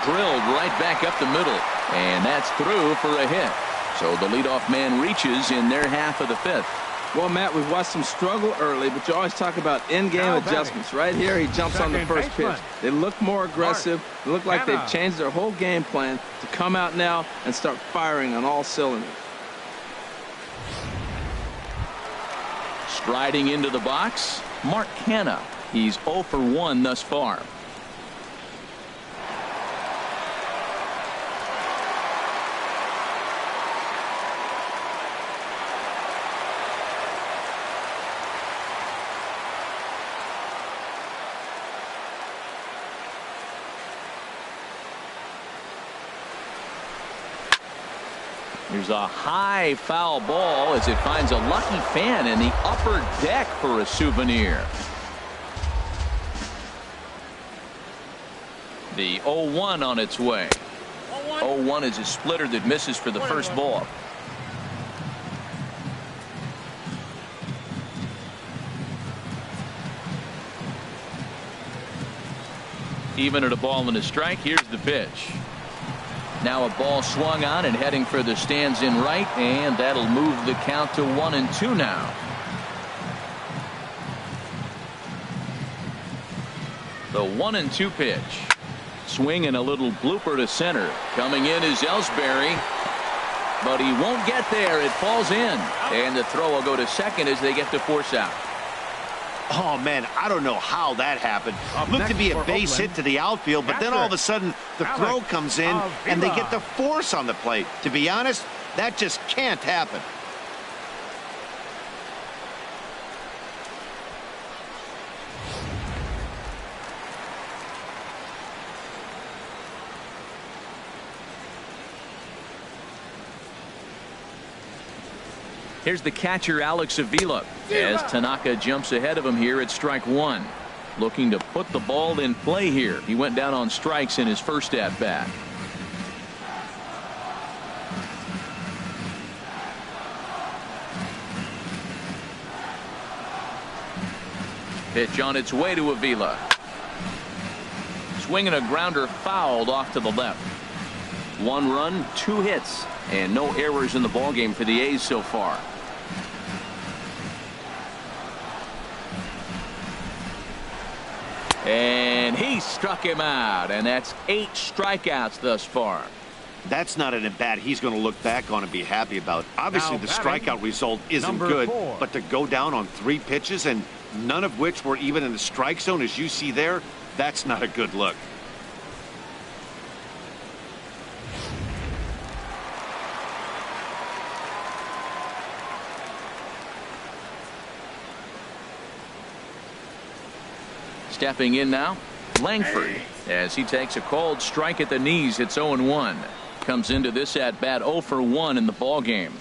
Drilled right back up the middle, and that's through for a hit. So the leadoff man reaches in their half of the 5th. Well, Matt, we've watched him struggle early, but you always talk about in-game adjustments. Right here, he jumps on the first pitch. They look more aggressive. They look like they've changed their whole game plan to come out now and start firing on all cylinders. Striding into the box, Mark Canha. He's 0 for 1 thus far. There's a high foul ball as it finds a lucky fan in the upper deck for a souvenir. The 0-1 on its way. 0-1 is a splitter that misses for the first ball. Even at a ball and a strike, here's the pitch. Now a ball swung on and heading for the stands in right, and that'll move the count to 1-2 now. The 1-2 pitch. Swing and a little blooper to center. Coming in is Elsberry. But he won't get there. It falls in. And the throw will go to second as they get to force out. Oh, man, I don't know how that happened. Looked to be a base hit to the outfield, but then all of a sudden the throw comes in and they get the force on the plate. To be honest, that just can't happen. Here's the catcher, Alex Avila, as Tanaka jumps ahead of him here at strike one. Looking to put the ball in play here. He went down on strikes in his first at-bat. Pitch on its way to Avila. Swinging a grounder fouled off to the left. 1 run, 2 hits, and no errors in the ballgame for the A's so far. And he struck him out, and that's 8 strikeouts thus far. That's not an at-bat he's going to look back on and be happy about. Obviously, the strikeout result isn't good, but to go down on 3 pitches and none of which were even in the strike zone, as you see there, that's not a good look. Stepping in now, Langford, as he takes a called strike at the knees. It's 0-1. Comes into this at bat 0 for 1 in the ball game.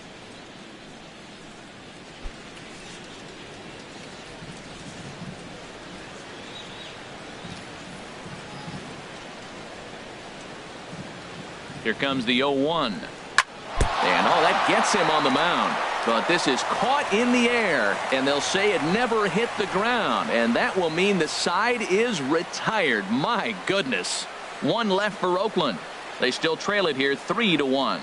Here comes the 0-1. And that gets him on the mound. But this is caught in the air, and they'll say it never hit the ground, and that will mean the side is retired. My goodness. 1 left for Oakland. They still trail it here 3-1.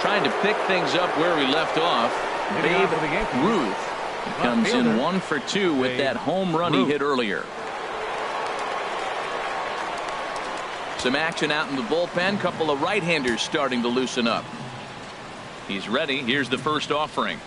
Trying to pick things up where we left off. Babe Ruth comes in 1 for 2 with that home run he hit earlier. Some action out in the bullpen. Couple of right-handers starting to loosen up. He's ready. Here's the first offering.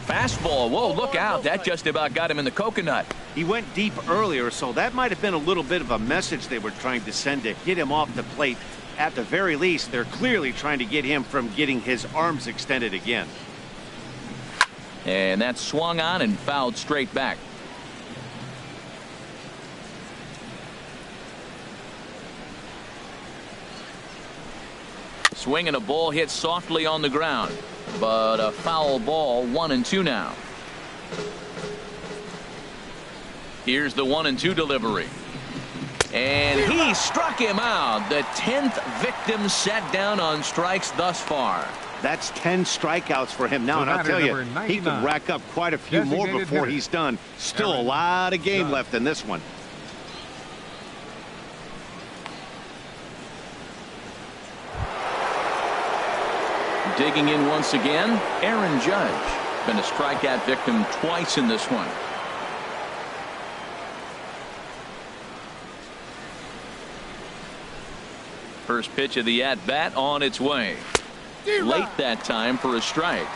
Fastball. Whoa, look out. That just about got him in the coconut. He went deep earlier, so that might have been a little bit of a message they were trying to send to get him off the plate. At the very least, they're clearly trying to get him from getting his arms extended again. And that swung on and fouled straight back. Swing and a ball hit softly on the ground, but a foul ball. 1-2 now. Here's the 1-2 delivery, and he struck him out. The 10th victim set down on strikes thus far. That's 10 strikeouts for him now, and I'll tell you, he could rack up quite a few more before he's done. Still a lot of game left in this one. Digging in once again, Aaron Judge. Been a strikeout victim twice in this one. First pitch of the at-bat on its way. Late that time for a strike.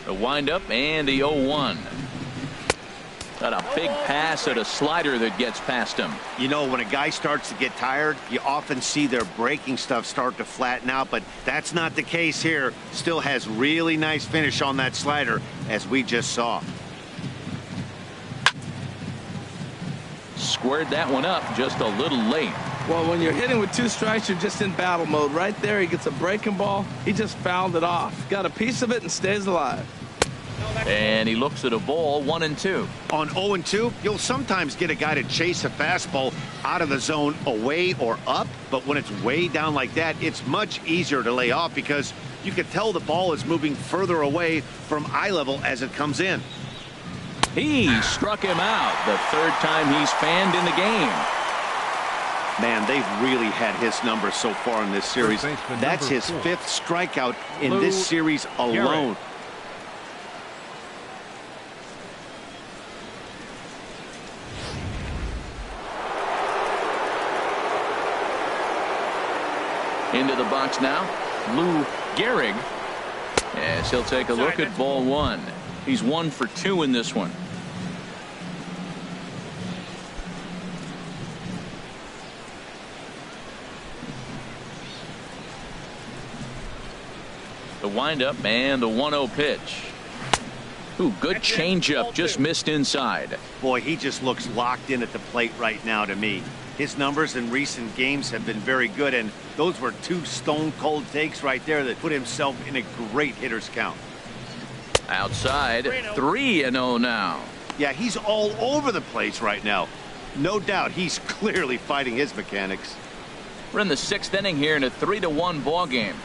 The windup and the 0-1. Got a big pass at a slider that gets past him. You know, when a guy starts to get tired, you often see their breaking stuff start to flatten out, but that's not the case here. Still has really nice finish on that slider, as we just saw. Squared that one up just a little late. Well, when you're hitting with 2 strikes, you're just in battle mode. Right there, he gets a breaking ball. He just fouled it off. Got a piece of it and stays alive. And he looks at a ball. 1-2. On 0-2, you'll sometimes get a guy to chase a fastball out of the zone away or up, but when it's way down like that, it's much easier to lay off because you can tell the ball is moving further away from eye level as it comes in. He struck him out. The 3rd time he's fanned in the game. Man, they've really had his number so far in this series. That's his 5th strikeout in this series alone. Into the box now, Gehrig, as he'll take a look at ball 1. He's 1 for 2 in this one. The windup and the 1-0 pitch. Ooh, good changeup, just missed inside. Boy, he just looks locked in at the plate right now to me. His numbers in recent games have been very good, and those were 2 stone-cold takes right there that put himself in a great hitter's count. Outside, 3-0 now. Yeah, he's all over the place right now. No doubt he's clearly fighting his mechanics. We're in the 6th inning here in a 3-1 ball game.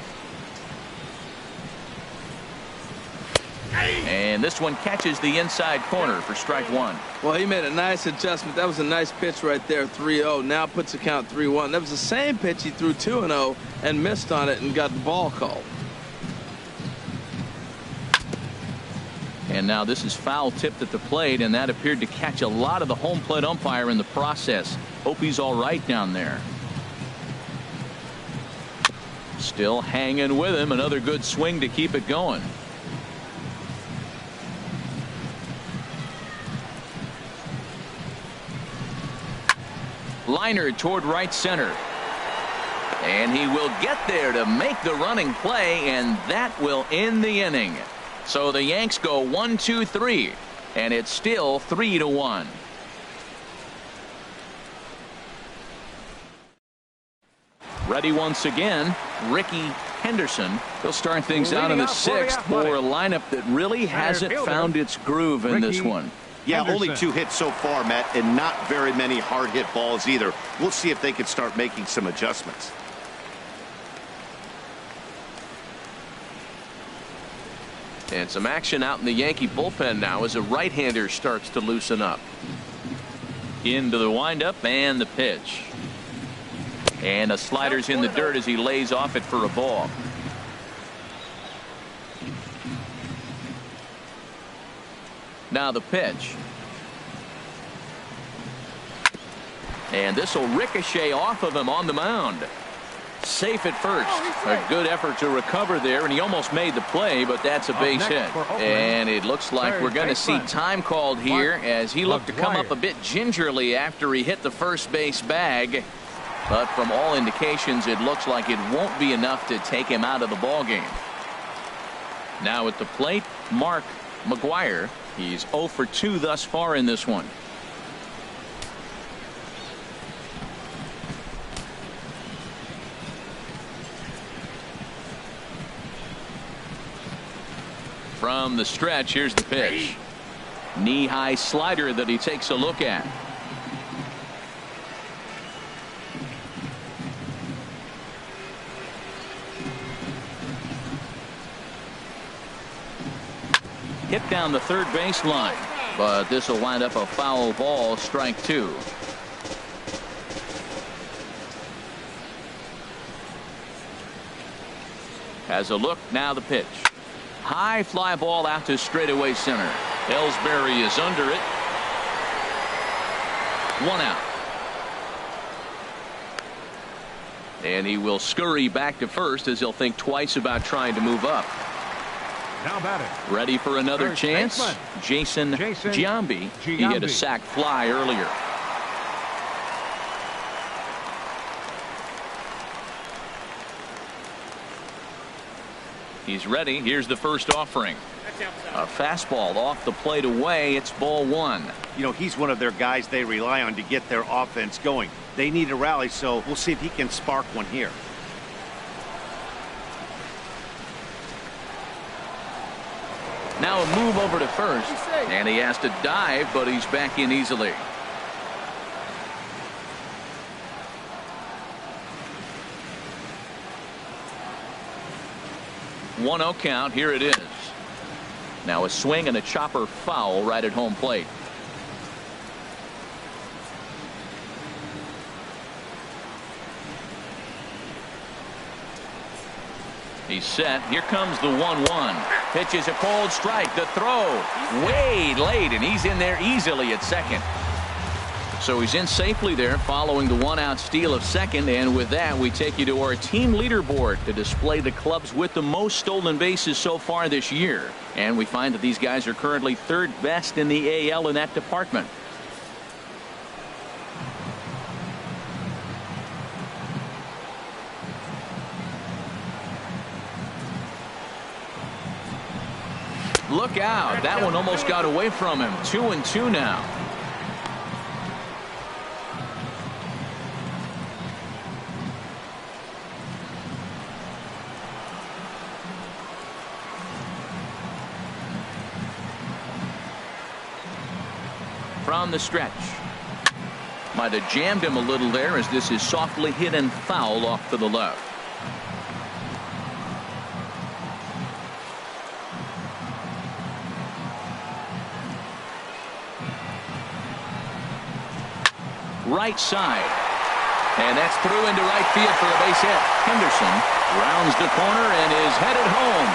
And this one catches the inside corner for strike 1. Well, he made a nice adjustment. That was a nice pitch right there, 3-0. Now puts the count 3-1. That was the same pitch he threw 2-0 and missed on it and got the ball called. And now this is foul tipped at the plate, and that appeared to catch a lot of the home plate umpire in the process. Hope he's all right down there. Still hanging with him. Another good swing to keep it going. Liner toward right center. And he will get there to make the running play, and that will end the inning. So the Yanks go 1-2-3, and it's still 3-1. Ready once again, Ricky Henderson. He'll start things out in the 6th for a lineup that really hasn't found its groove in this one. Yeah, Henderson. only 2 hits so far, Matt, and not very many hard hit balls either. We'll see if they can start making some adjustments. And some action out in the Yankee bullpen now as a right-hander starts to loosen up. Into the windup and the pitch. And the slider's in the dirt as he lays off it for a ball. Now the pitch. And this will ricochet off of him on the mound. Safe at first. A good effort to recover there, and he almost made the play, but that's a base hit. And it looks like we're going to see time called here as he looked to come up a bit gingerly after he hit the first base bag. But from all indications, it looks like it won't be enough to take him out of the ball game. Now at the plate, Maguire. He's 0 for 2 thus far in this one. From the stretch, here's the pitch. Knee-high slider that he takes a look at. Hit down the third base line, but this will wind up a foul ball, strike 2. Has a look, now the pitch. High fly ball out to straightaway center. Elsberry is under it. 1 out. And he will scurry back to first as he'll think twice about trying to move up. Now batting. Ready for another First chance. baseman. Jason Giambi. He hit a sac fly earlier. He's ready. Here's the first offering. A fastball off the plate away. It's ball 1. You know, he's one of their guys they rely on to get their offense going. They need a rally, so we'll see if he can spark one here. Now a move over to first, and he has to dive, but he's back in easily. One 0 count. Here it is. Now a swing and a chopper foul right at home plate. He's set. Here comes the 1-1. Pitch is a cold strike. The throw way late, and he's in there easily at second. So he's in safely there following the one-out steal of second. And with that, we take you to our team leaderboard to display the clubs with the most stolen bases so far this year. And we find that these guys are currently third best in the AL in that department. Look out. That one almost got away from him. 2-2 now. From the stretch. Might have jammed him a little there as this is softly hit and foul off to the left. Right side. And that's through into right field for a base hit. Henderson rounds the corner and is headed home.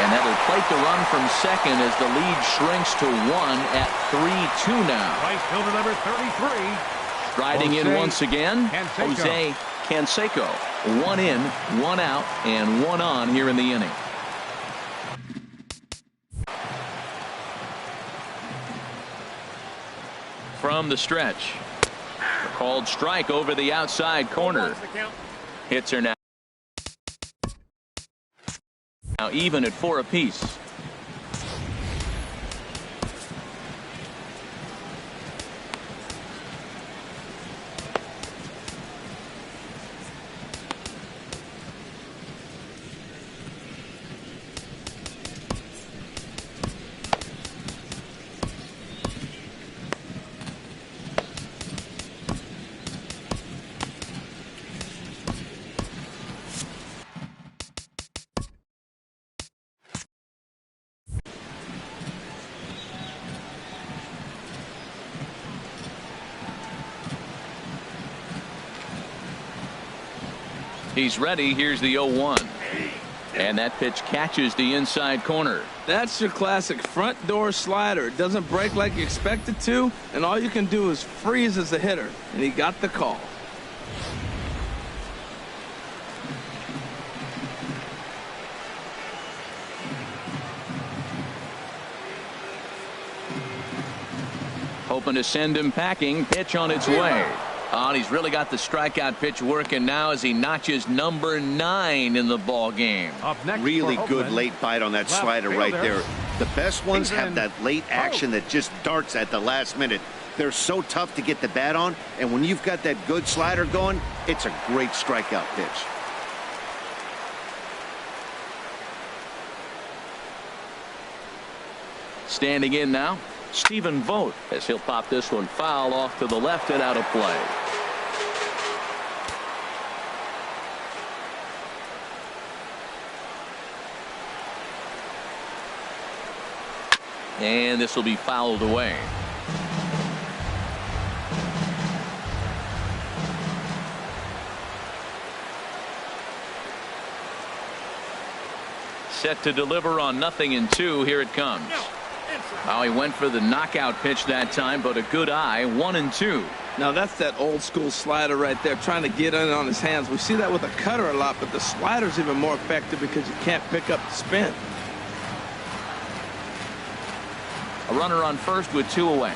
And that'll plate the run from second as the lead shrinks to 1 at 3-2 now. Right fielder number 33. Striding in once again, Canseco. Canseco. 1 in, 1 out, and 1 on here in the inning. From the stretch. Called strike over the outside corner. Hits are now even at 4 apiece. He's ready. Here's the 0-1. And that pitch catches the inside corner. That's your classic front door slider. It doesn't break like you expect it to, and all you can do is freeze as a hitter. And he got the call. Hoping to send him packing. Pitch on its way. Oh, and he's really got the strikeout pitch working now as he notches number 9 in the ball game. Really good late bite on that slider right there. The best ones have that late action that just darts at the last minute. They're so tough to get the bat on, and when you've got that good slider going, it's a great strikeout pitch. Standing in now, Stephen Vogt, as he'll pop this one foul off to the left and out of play. And this will be fouled away. Set to deliver on 0-2. Here it comes. Oh, he went for the knockout pitch that time, but a good eye. 1-2. Now that's that old school slider right there, trying to get in on his hands. We see that with a cutter a lot, but the slider's even more effective because you can't pick up the spin. A runner on first with 2 away.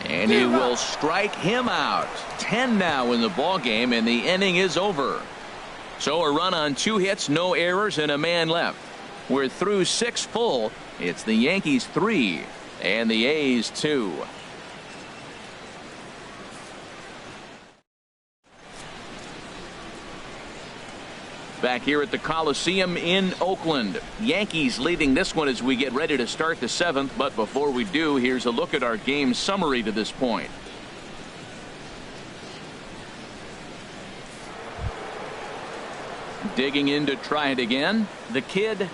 And he will strike him out. 10 now in the ball game, and the inning is over. So a run on 2 hits, no errors, and a man left. We're through 6 full. It's the Yankees 3 and the A's 2. Back here at the Coliseum in Oakland. Yankees leading this one as we get ready to start the 7th. But before we do, here's a look at our game summary to this point. Digging in to try it again. The kid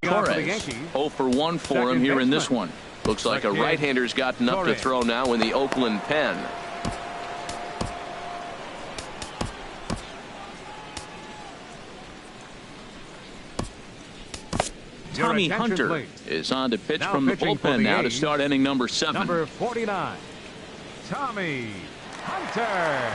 Torres. 0 for 1 for him here in this one. Looks like a right-hander's got enough to throw now in the Oakland pen. Tommy Hunter is on to pitch from the bullpen now to start inning number 7. Number 49, Tommy Hunter.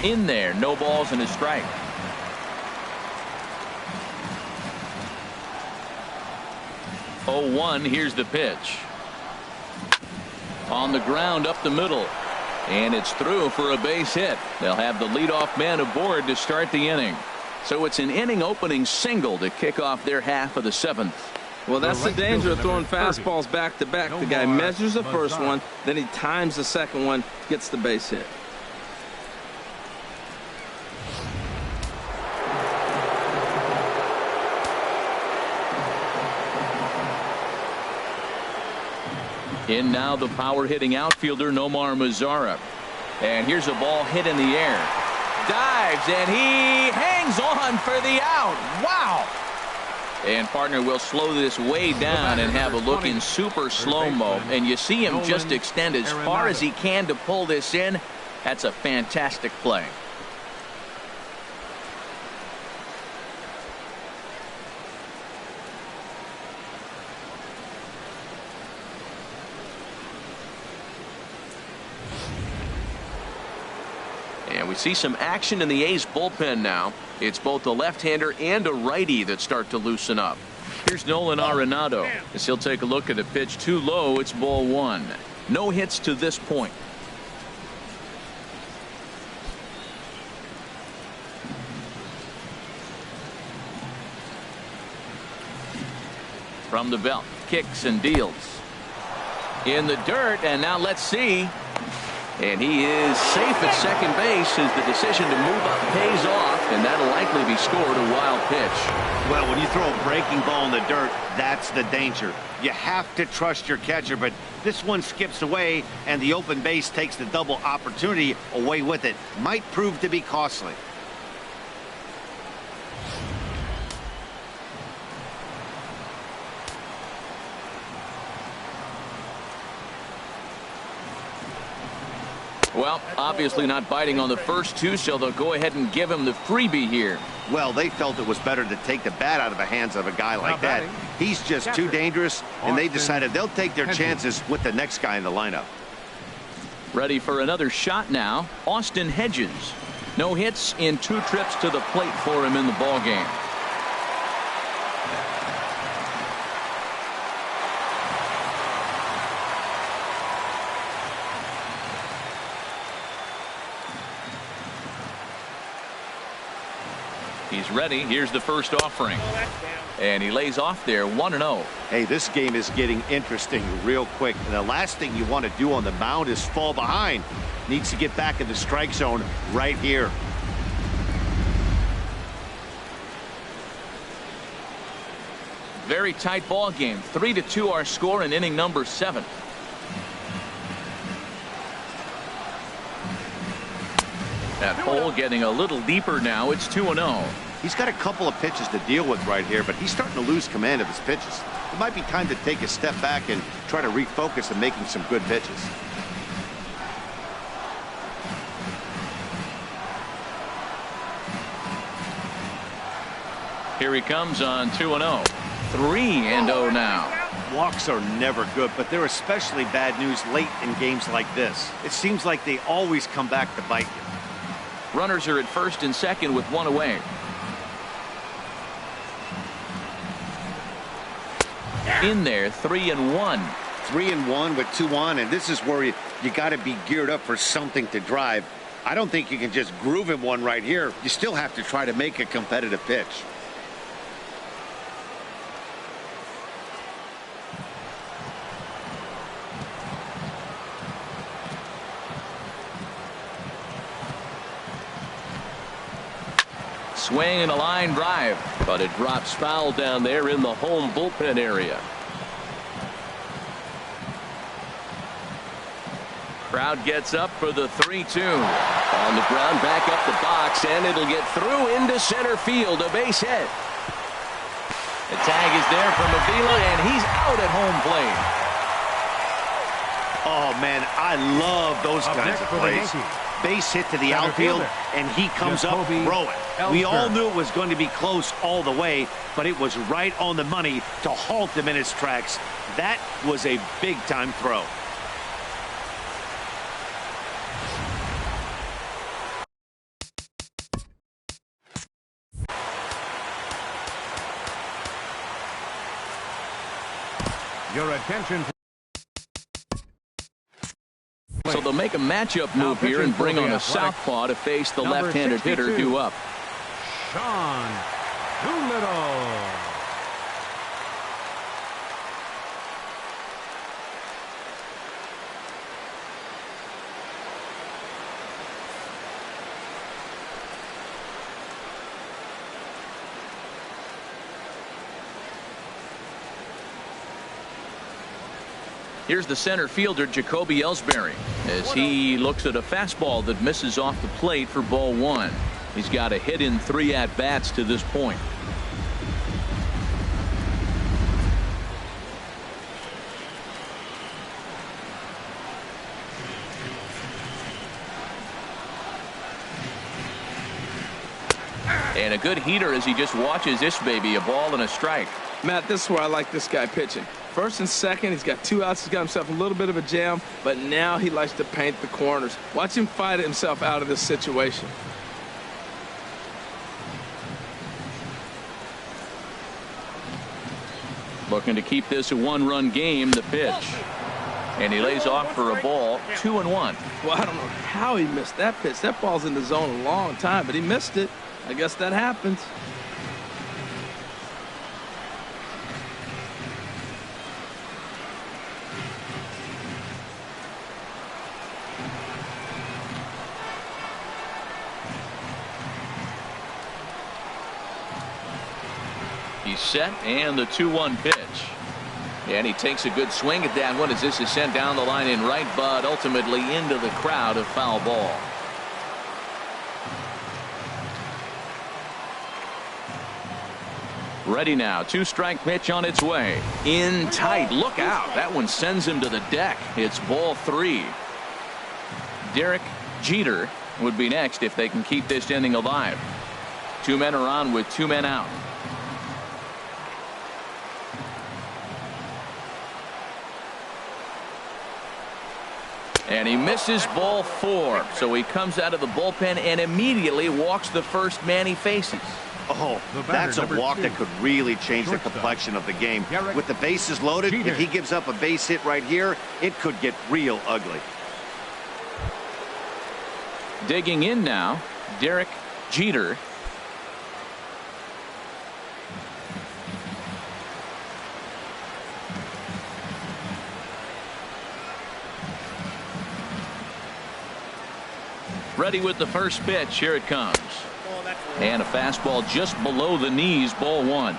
In there, no balls and a strike. Oh, 1, here's the pitch. On the ground up the middle. And it's through for a base hit. They'll have the leadoff man aboard to start the inning. So it's an inning opening single to kick off their half of the 7th. Well, that's the danger of throwing fastballs back to back. The guy measures the first one, then he times the second one, gets the base hit. In now the power hitting outfielder Nomar Mazara. And here's a ball hit in the air. Dives and he hangs on for the out. Wow. And partner will slow this way down and have a look in super slow-mo. And you see him just extend as far as he can to pull this in. That's a fantastic play. And we see some action in the A's bullpen now. It's both a left-hander and a righty that start to loosen up. Here's Nolan Aronado as he'll take a look at a pitch too low. It's ball 1. No hits to this point. From the belt, kicks and deals. In the dirt, and now let's see. And he is safe at second base as the decision to move up pays off, and that'll likely be scored a wild pitch. Well, when you throw a breaking ball in the dirt, that's the danger. You have to trust your catcher, but this one skips away, and the open base takes the double opportunity away with it. Might prove to be costly. Well, obviously not biting on the first two, so they'll go ahead and give him the freebie here. Well, they felt it was better to take the bat out of the hands of a guy like that. He's just too dangerous, and they decided they'll take their chances with the next guy in the lineup. Ready for another shot now. Austin Hedges. No hits in 2 trips to the plate for him in the ballgame. He's ready. Here's the first offering. And he lays off there 1-0. Hey, this game is getting interesting real quick. And the last thing you want to do on the mound is fall behind. Needs to get back in the strike zone right here. Very tight ball game. 3-2 our score in inning number 7. That hole getting a little deeper now. It's 2-0. He's got a couple of pitches to deal with right here, but he's starting to lose command of his pitches. It might be time to take a step back and try to refocus on making some good pitches. Here he comes on 2-0. 3-0 now. Walks are never good, but they're especially bad news late in games like this. It seems like they always come back to bite you. Runners are at first and second with one away. In there, 3-1. 3-1 with 2 on, and this is where you got to be geared up for something to drive. I don't think you can just groove him one right here. You still have to try to make a competitive pitch. Swing and a line drive, but it drops foul down there in the home bullpen area. Crowd gets up for the 3-2. On the ground, back up the box, and it'll get through into center field. A base hit. The tag is there from Avila, and he's out at home plate. Oh, man, I love those kinds of plays. Base hit to the outfield, and he comes up throwing. We all knew it was going to be close all the way, but it was right on the money to halt him in his tracks. That was a big-time throw. Your attention. So they'll make a matchup move here and bring on a southpaw to face the left-handed hitter due up. Sean Doolittle. Here's the center fielder, Jacoby Elsberry, as he looks at a fastball that misses off the plate for ball 1. He's got a hit in 3 at-bats to this point. And a good heater as he just watches this baby, a ball and a strike. Matt, this is where I like this guy pitching. First and second, he's got 2 outs. He's got himself a little bit of a jam, but now he likes to paint the corners. Watch him fight himself out of this situation. Looking to keep this a 1-run game, the pitch. And he lays off for a ball, 2-1. Well, I don't know how he missed that pitch. That ball's in the zone a long time, but he missed it. I guess that happens. He's set, and the 2-1 pitch. And he takes a good swing at that one as this is sent down the line in right, but ultimately into the crowd, a foul ball. Ready now. 2-strike pitch on its way. In tight. Look out. That one sends him to the deck. It's ball 3. Derek Jeter would be next if they can keep this inning alive. 2 men are on with 2 men out. And he misses ball 4. So he comes out of the bullpen and immediately walks the first man he faces. Oh, that's a walk that could really change the complexion of the game. With the bases loaded, if he gives up a base hit right here, it could get real ugly. Digging in now, Derek Jeter. Ready with the first pitch. Here it comes. And a fastball just below the knees, ball 1.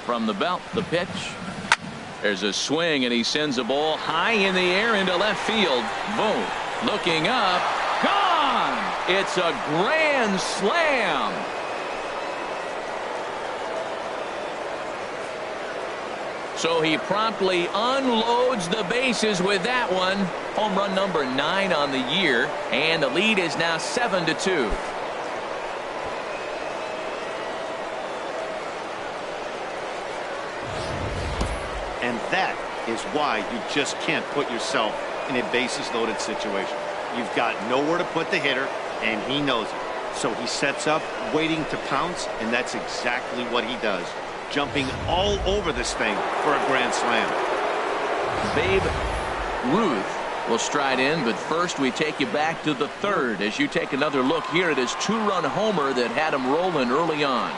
From the belt, the pitch. There's a swing, and he sends a ball high in the air into left field. Vogt looking up. Gone! It's a grand slam. So he promptly unloads the bases with that one. Home run number 9 on the year, and the lead is now 7-2. And that is why you just can't put yourself in a bases loaded situation. You've got nowhere to put the hitter, and he knows it. So he sets up, waiting to pounce, and that's exactly what he does. Jumping all over this thing for a grand slam. Babe Ruth will stride in, but first we take you back to the 3rd as you take another look here at his 2-run homer that had him rolling early on.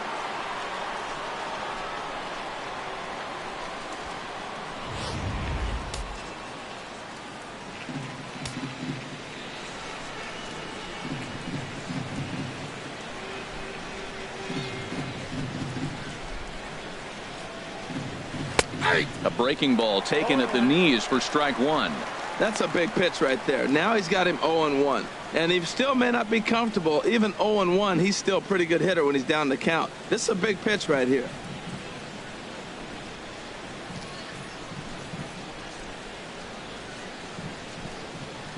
A breaking ball taken at the knees for strike 1. That's a big pitch right there. Now he's got him 0-1. And he still may not be comfortable. Even 0-1, he's still a pretty good hitter when he's down the count. This is a big pitch right here.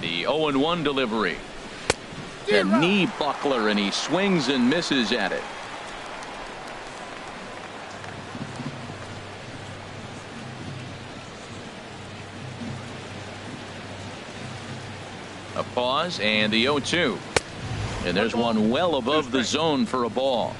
The 0-1 delivery. A knee buckler, and he swings and misses at it. A pause and the 0-2. And there's one well above the zone for a ball.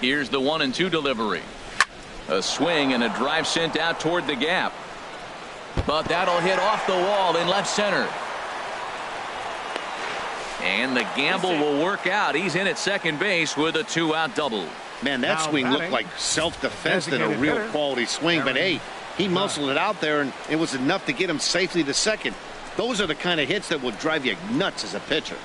Here's the 1-2 delivery. A swing and a drive sent out toward the gap. But that'll hit off the wall in left center. And the gamble will work out. He's in at second base with a 2-out double. Man, that swing looked like self-defense than a real quality swing. But hey, he muscled it out there, and it was enough to get him safely to second. Those are the kind of hits that will drive you nuts as a pitcher.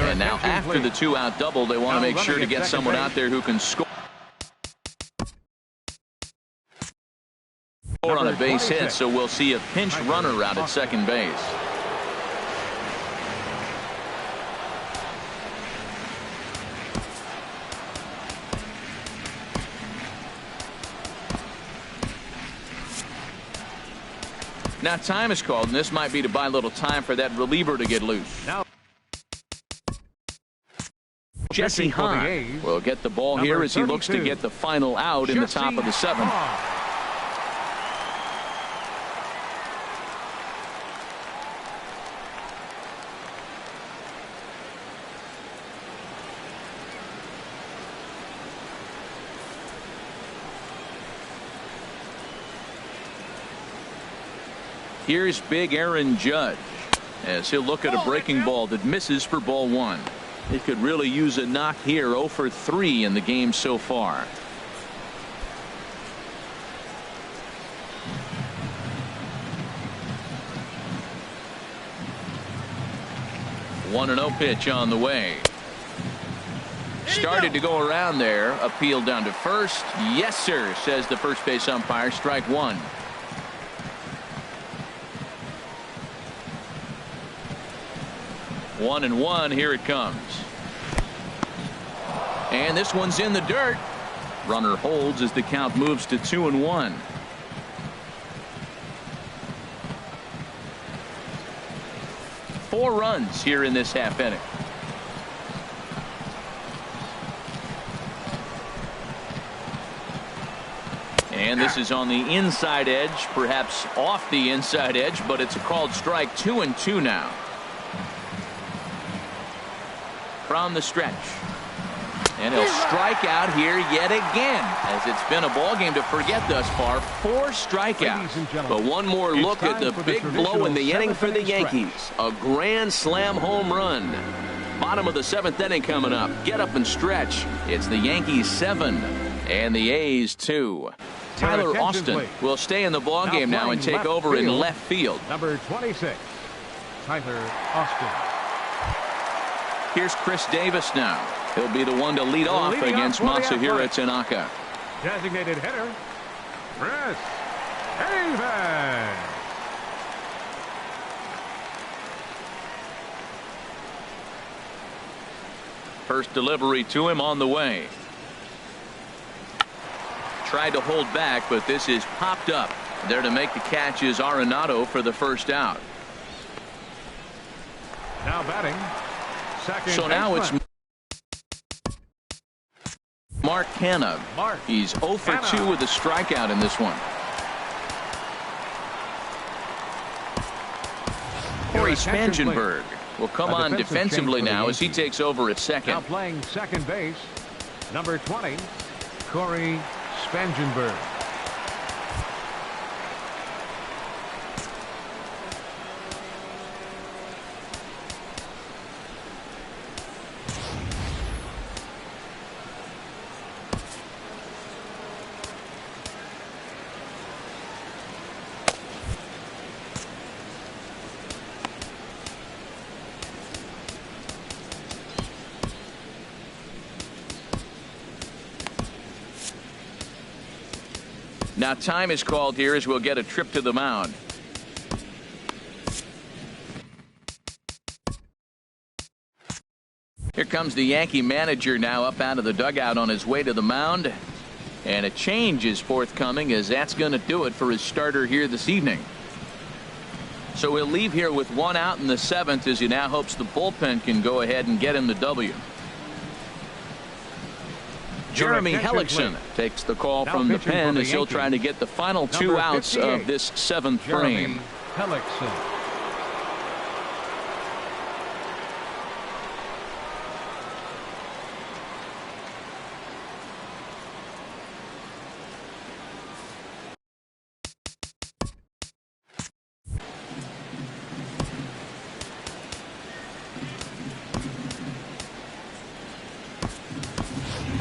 And now after the 2-out double, they want to make sure to get someone out there who can score on a base hit, so we'll see a pinch runner out at second base. Now time is called, and this might be to buy a little time for that reliever to get loose. Now Jesse Hahn will get the ball here as he looks to get the final out in the top of the 7th. Here's big Aaron Judge as he'll look at a breaking ball that misses for ball 1. He could really use a knock here. 0 for 3 in the game so far. One 1-0 pitch on the way. Started to go around there. Appeal down to first. Yes, sir, says the first base umpire. Strike 1. One and one. Here it comes. And this one's in the dirt. Runner holds as the count moves to 2-1. Four runs here in this half inning. And this is on the inside edge, perhaps off the inside edge, but it's a called strike. 2-2 now. From the stretch. And And he'll strike out here yet again, as it's been a ball game to forget thus far. 4 strikeouts. But one more look at the big blow in the inning for the Yankees. A grand slam home run. Bottom of the 7th inning coming up. Get up and stretch. It's the Yankees 7 and the A's 2. Tyler Austin will stay in the ball game now and take over in left field. Number 26, Tyler Austin. Here's Chris Davis now. He'll be the one to lead off against Masahiro Tanaka. Designated hitter, Chris Davis. First delivery to him on the way. Tried to hold back, but this is popped up. There to make the catch is Aronado for the first out. Now batting, second so now it's Mark Canna. He's 0 for 2 with a strikeout in this one. Corey Spangenberg will come on defensively now as he takes over at second. Now playing second base, number 20, Corey Spangenberg. Now time is called here as we'll get a trip to the mound. Here comes the Yankee manager now up out of the dugout on his way to the mound. And a change is forthcoming, as that's going to do it for his starter here this evening. So he'll leave here with 1 out in the 7th as he now hopes the bullpen can go ahead and get him the W. Jeremy Hellickson takes the call from the pen as he'll try to get the final 2 outs of this 7th frame. Hellickson.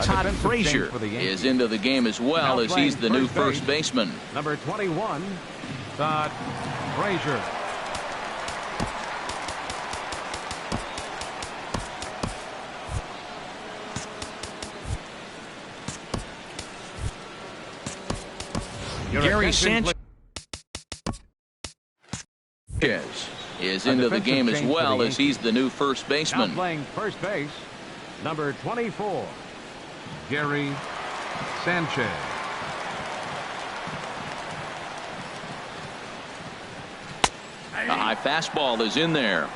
Todd Frazier is into the game as well, as he's the new first baseman. Number 21, Todd Frazier. Gary Sanchez is into the game as well, as he's the new first baseman. Now playing first base, number 24, Gary Sanchez. A high fastball is in there.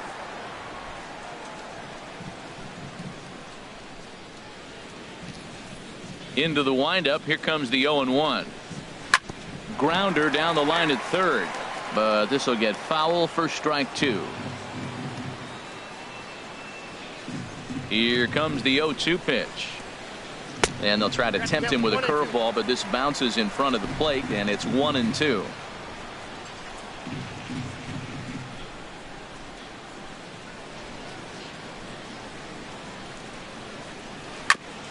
Into the windup. Here comes the 0-1. Grounder down the line at third, but this will get foul for strike 2. Here comes the 0-2 pitch. And they'll try to tempt him with a curveball, but this bounces in front of the plate, and it's 1-2.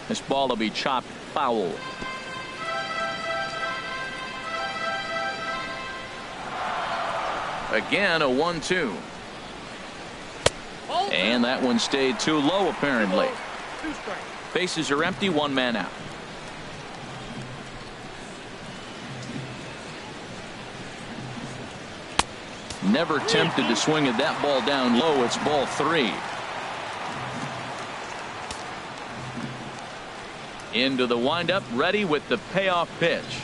This ball will be chopped foul. Again, a 1-2. And that one stayed too low, apparently. Bases are empty, 1 man out. Never tempted to swing at that ball down low. It's ball 3. Into the windup, ready with the payoff pitch.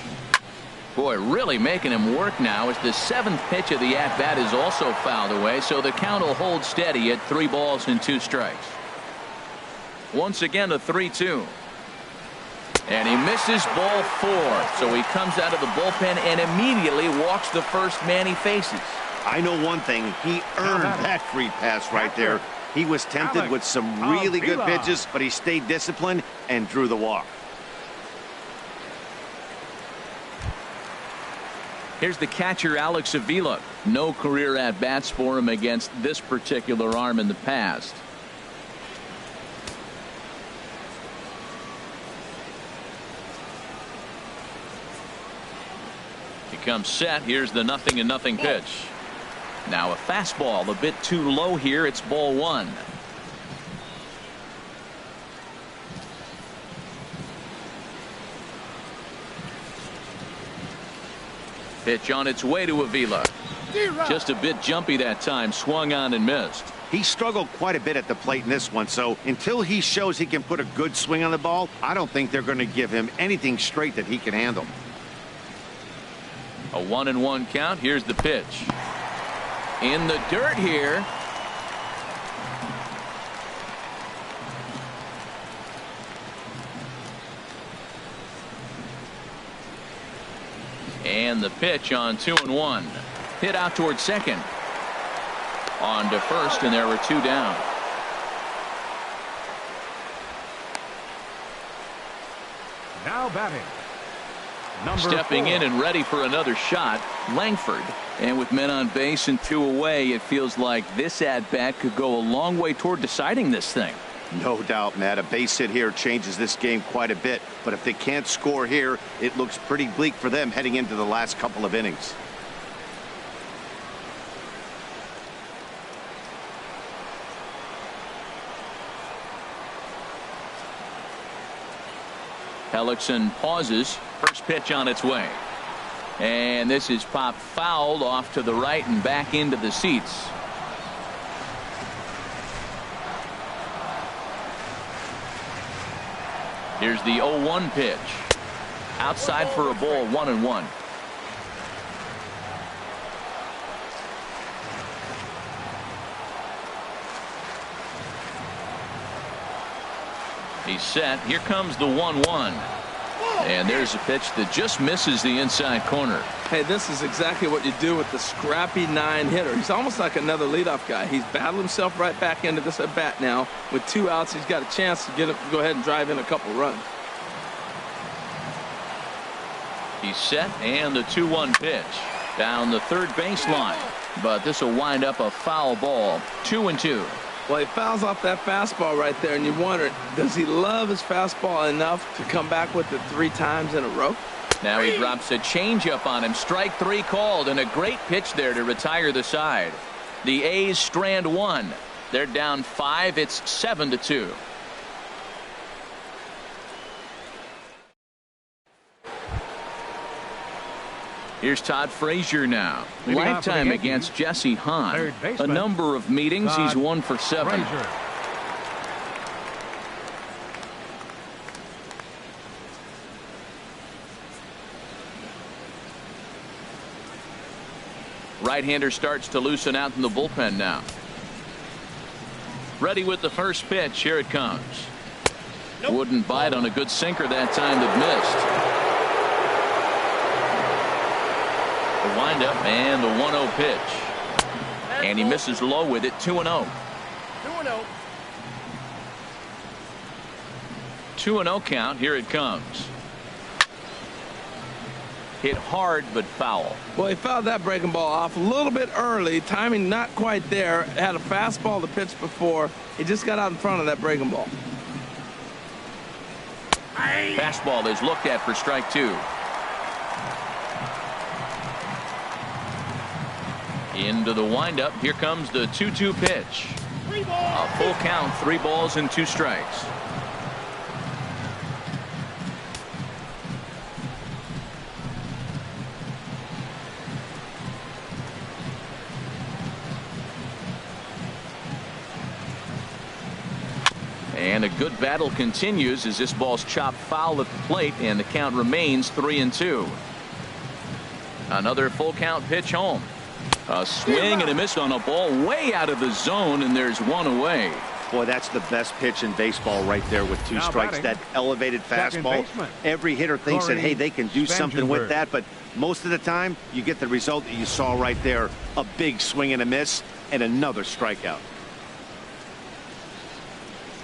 Boy, really making him work now, as the 7th pitch of the at-bat is also fouled away, so the count will hold steady at 3 balls and 2 strikes. Once again, a 3-2. And he misses ball 4, so he comes out of the bullpen and immediately walks the first man he faces. I know one thing, he earned that free pass right there. He was tempted with some really good pitches, but he stayed disciplined and drew the walk. Here's the catcher, Alex Avila. No career at-bats for him against this particular arm in the past. He comes set. Here's the 0-0 pitch. Now a fastball a bit too low here. It's ball one. Pitch on its way to Avila. Just a bit jumpy that time. Swung on and missed. He struggled quite a bit at the plate in this one, so until he shows he can put a good swing on the ball, I don't think they're going to give him anything straight that he can handle. A 1-1 count. Here's the pitch. In the dirt here. And the pitch on 2-1. Hit out towards second. On to first, and there were two down. Now batting. Stepping in and ready for another shot, Langford. And with men on base and two away, it feels like this at-bat could go a long way toward deciding this thing. No doubt, Matt. A base hit here changes this game quite a bit. But if they can't score here, it looks pretty bleak for them heading into the last couple of innings. Hellickson pauses. First pitch on its way. And this is popped fouled off to the right and back into the seats. Here's the 0-1 pitch. Outside for a ball, 1-1. He's set. Here comes the 1-1. And there's a pitch that just misses the inside corner. Hey, this is exactly what you do with the scrappy 9-hitter. He's almost like another leadoff guy. He's battled himself right back into this at bat now. With 2 outs, he's got a chance to go ahead and drive in a couple runs. He's set, and the 2-1 pitch down the third baseline. But this will wind up a foul ball. 2-2. Well, he fouls off that fastball right there, and you wonder, does he love his fastball enough to come back with it 3 times in a row? Now he drops a changeup on him. Strike 3 called, and a great pitch there to retire the side. The A's strand 1. They're down 5. It's 7-2. Here's Todd Frazier now. Lifetime against Jesse Hahn. A number of meetings. He's 1 for 7. Frazier. Right-hander starts to loosen out in the bullpen now. Ready with the first pitch. Here it comes. Wouldn't bite on a good sinker that time that missed. The windup and the 1-0 pitch. And he misses low with it. 2-0. 2-0. 2-0 count. Here it comes. Hit hard but foul. Well, he fouled that breaking ball off a little bit early. Timing not quite there. Had a fastball to pitch before. He just got out in front of that breaking ball. Fastball is looked at for strike 2. Into the windup. Here comes the 2-2 pitch. A full count. 3 balls and 2 strikes. And a good battle continues as this ball's chopped foul at the plate, and the count remains 3-2. Another full count pitch home. A swing and a miss on a ball way out of the zone, and there's 1 away. Boy, that's the best pitch in baseball right there with 2 strikes. That elevated fastball. Every hitter thinks that, hey, they can do something with that, but most of the time you get the result that you saw right there. A big swing and a miss and another strikeout.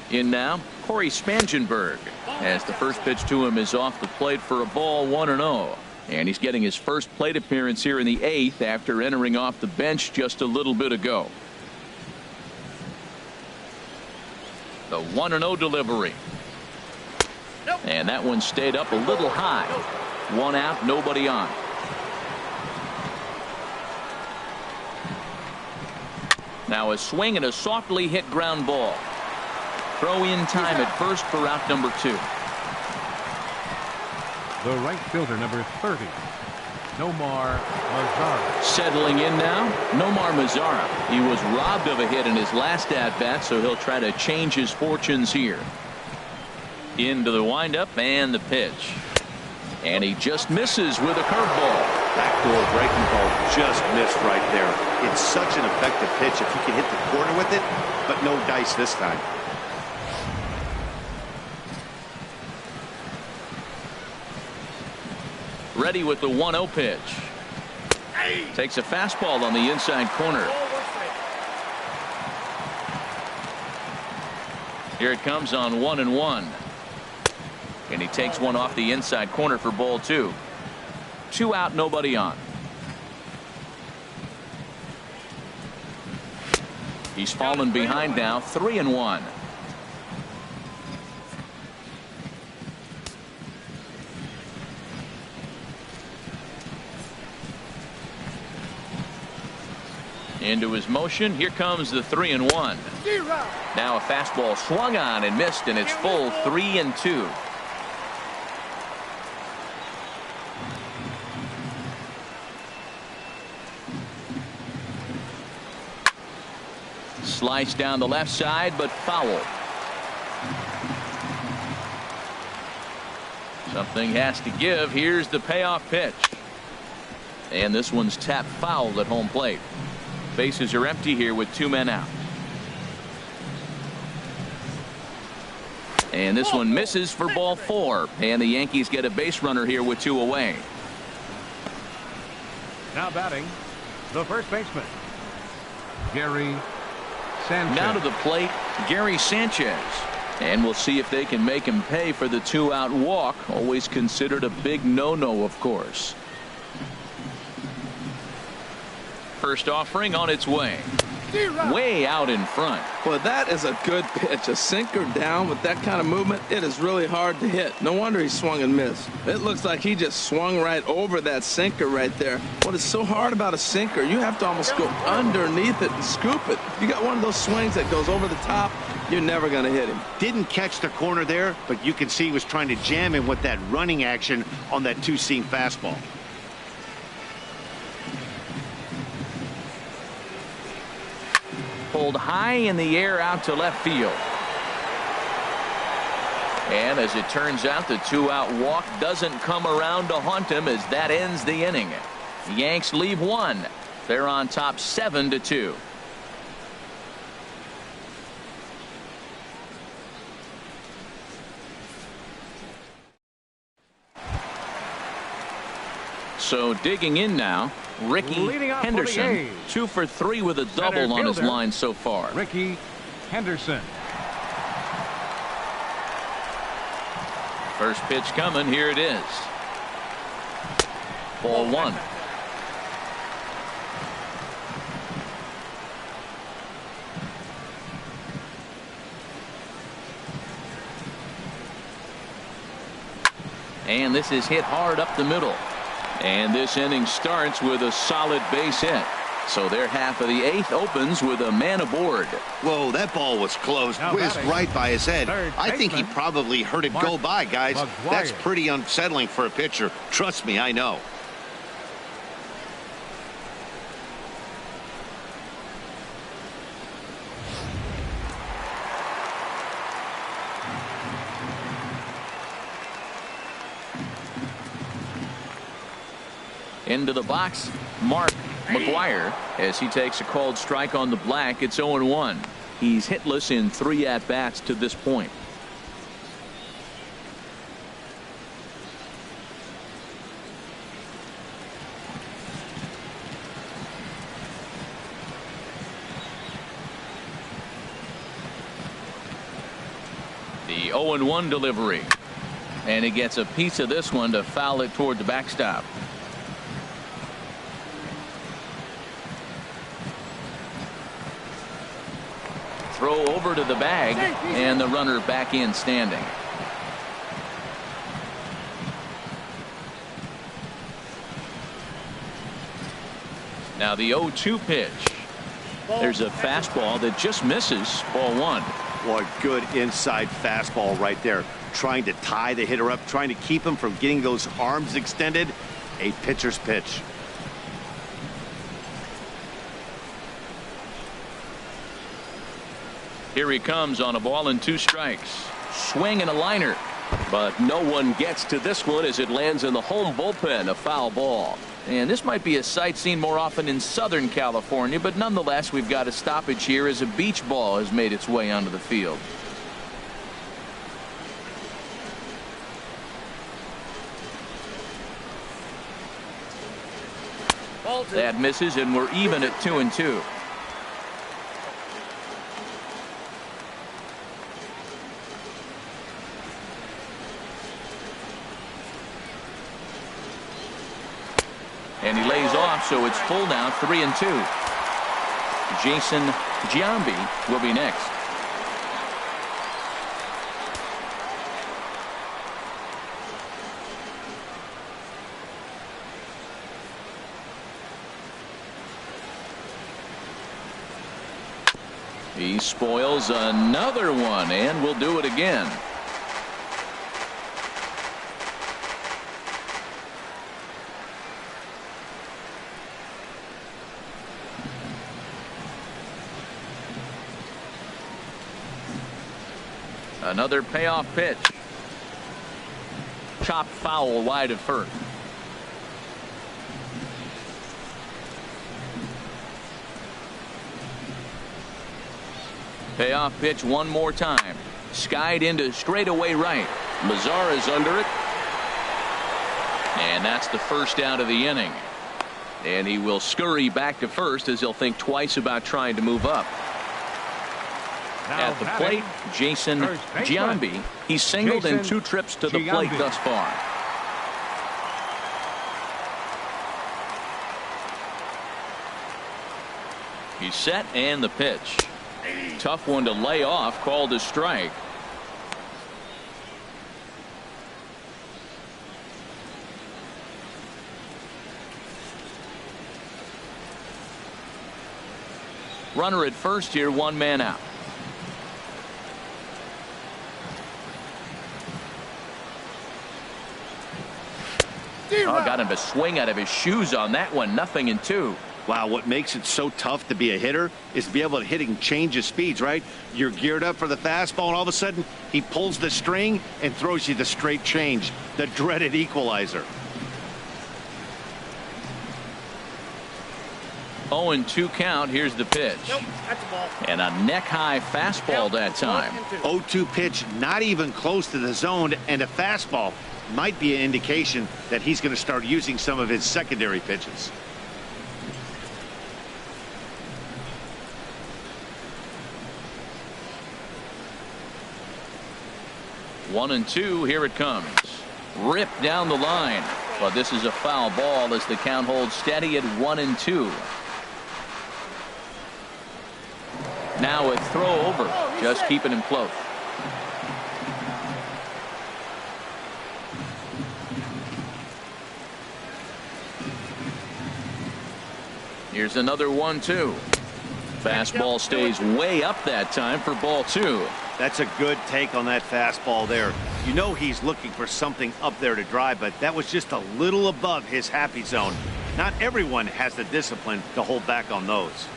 In now, Spangenberg, as the first pitch to him is off the plate for a ball, 1-0. And he's getting his first plate appearance here in the 8th after entering off the bench just a little bit ago. The 1-0 delivery. And that one stayed up a little high. 1 out, nobody on. Now a swing and a softly hit ground ball. Throw in time at first for out number 2. The right fielder, number 30, Nomar Mazara. Settling in now, Nomar Mazara. He was robbed of a hit in his last at-bat, so he'll try to change his fortunes here. Into the windup and the pitch. And he just misses with a curveball. Backdoor breaking ball just missed right there. It's such an effective pitch if you can hit the corner with it, but no dice this time. Ready with the 1-0 pitch. Takes a fastball on the inside corner. Here it comes on 1-1. And he takes one off the inside corner for ball 2. 2 out, nobody on. He's fallen behind now, 3-1. Into his motion. Here comes the 3-1. Now a fastball swung on and missed, and it's full 3-2. Slice down the left side, but foul. Something has to give. Here's the payoff pitch. And this one's tapped foul at home plate. Bases are empty here with 2 men out. And this one misses for ball 4. And the Yankees get a base runner here with 2 away. Now batting, the first baseman, Gary Sanchez. Now to the plate, Gary Sanchez. And we'll see if they can make him pay for the 2-out walk. Always considered a big no-no, of course. First offering on its way. Way out in front. Well, that is a good pitch. A sinker down with that kind of movement, it is really hard to hit. No wonder he swung and missed. It looks like he just swung right over that sinker right there. What is so hard about a sinker, you have to almost go underneath it and scoop it. You got one of those swings that goes over the top, you're never going to hit him. Didn't catch the corner there, but you can see he was trying to jam him with that running action on that 2-seam fastball. Pulled high in the air out to left field. And as it turns out, the 2-out walk doesn't come around to haunt him as that ends the inning. The Yanks leave 1. They're on top 7-2. So digging in now, Ricky Henderson, 2 for 3 with a double on his line so far. Ricky Henderson. First pitch coming. Here it is. Ball 1. And this is hit hard up the middle. And this inning starts with a solid base hit. So their half of the 8th opens with a man aboard. Whoa, that ball was close. Whizzed right by his head. I think he probably heard it go by, guys. McGwire. That's pretty unsettling for a pitcher. Trust me, I know. Into the box, McGwire, as he takes a called strike on the black. It's 0-1. He's hitless in 3 at-bats to this point. The 0-1 delivery. And he gets a piece of this one to foul it toward the backstop. Throw over to the bag, and the runner back in standing. Now the 0-2 pitch. There's a fastball that just misses. Ball 1. Boy, good inside fastball right there. Trying to tie the hitter up, trying to keep him from getting those arms extended. A pitcher's pitch. Here he comes on a ball and 2 strikes. Swing and a liner. But no one gets to this one as it lands in the home bullpen. A foul ball. And this might be a sight seen more often in Southern California, but nonetheless, we've got a stoppage here as a beach ball has made its way onto the field. That misses, and we're even at 2-2. And he lays off, so it's full now, 3-2. Jason Giambi will be next. He spoils another one, and will do it again. Another payoff pitch. Chopped foul wide of first. Payoff pitch one more time. Skied into straightaway right. Mazara's under it. And that's the first out of the inning. And he will scurry back to first as he'll think twice about trying to move up. Now At the plate, Jason Giambi. He's singled in 2 trips to the plate thus far. He's set, and the pitch. Tough one to lay off, called a strike. Runner at first here, 1 man out. Oh, got him to swing out of his shoes on that one. 0-2. Wow, what makes it so tough to be a hitter is to be able to hit and change his speeds, right? You're geared up for the fastball, and all of a sudden, he pulls the string and throws you the straight change, the dreaded equalizer. 0-2 count. Here's the pitch. Nope, that's a ball. And a neck-high fastball that time. 0-2 pitch, not even close to the zone, and a fastball might be an indication that he's going to start using some of his secondary pitches. One and 2. Here it comes. Ripped down the line. But this is a foul ball as the count holds steady at 1-2. Now a throw over. Just keeping him close. Here's another 1-2. Fastball stays way up that time for ball 2. That's a good take on that fastball there. You know he's looking for something up there to drive, but that was just a little above his happy zone. Not everyone has the discipline to hold back on those.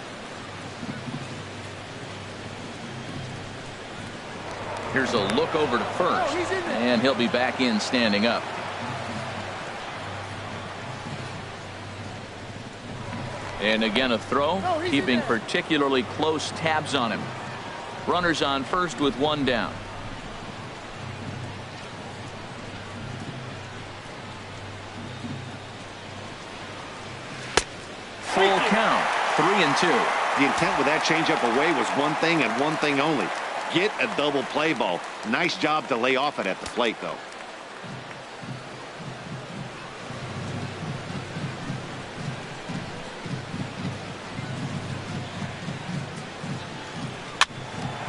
Here's a look over to first, and he'll be back in standing up. And again a throw, keeping particularly close tabs on him. Runners on first with 1 down. Full count, 3-2. The intent with that changeup away was one thing and one thing only. Get a double play ball. Nice job to lay off it at the plate, though.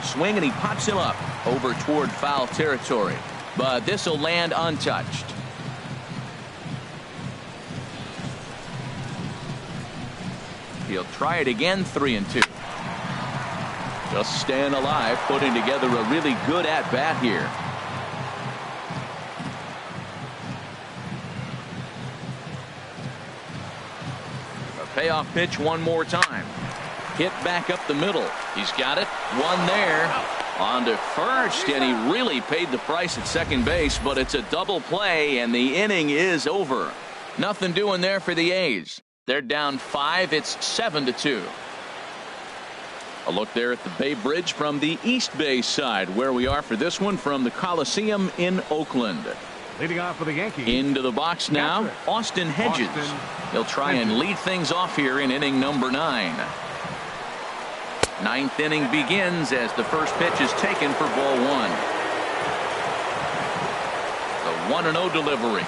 Swing, and he pops him up over toward foul territory. But this will land untouched. He'll try it again, 3-2. Just staying alive, putting together a really good at-bat here. A payoff pitch one more time. Hit back up the middle. He's got it. One there. On to first, and he really paid the price at second base, but it's a double play, and the inning is over. Nothing doing there for the A's. They're down 5. It's 7-2. A look there at the Bay Bridge from the East Bay side, where we are for this one from the Coliseum in Oakland. Leading off for the Yankees. Into the box now, Austin Hedges. He'll try and lead things off here in inning number 9. Ninth inning begins as the first pitch is taken for ball 1. The 1-0 delivery.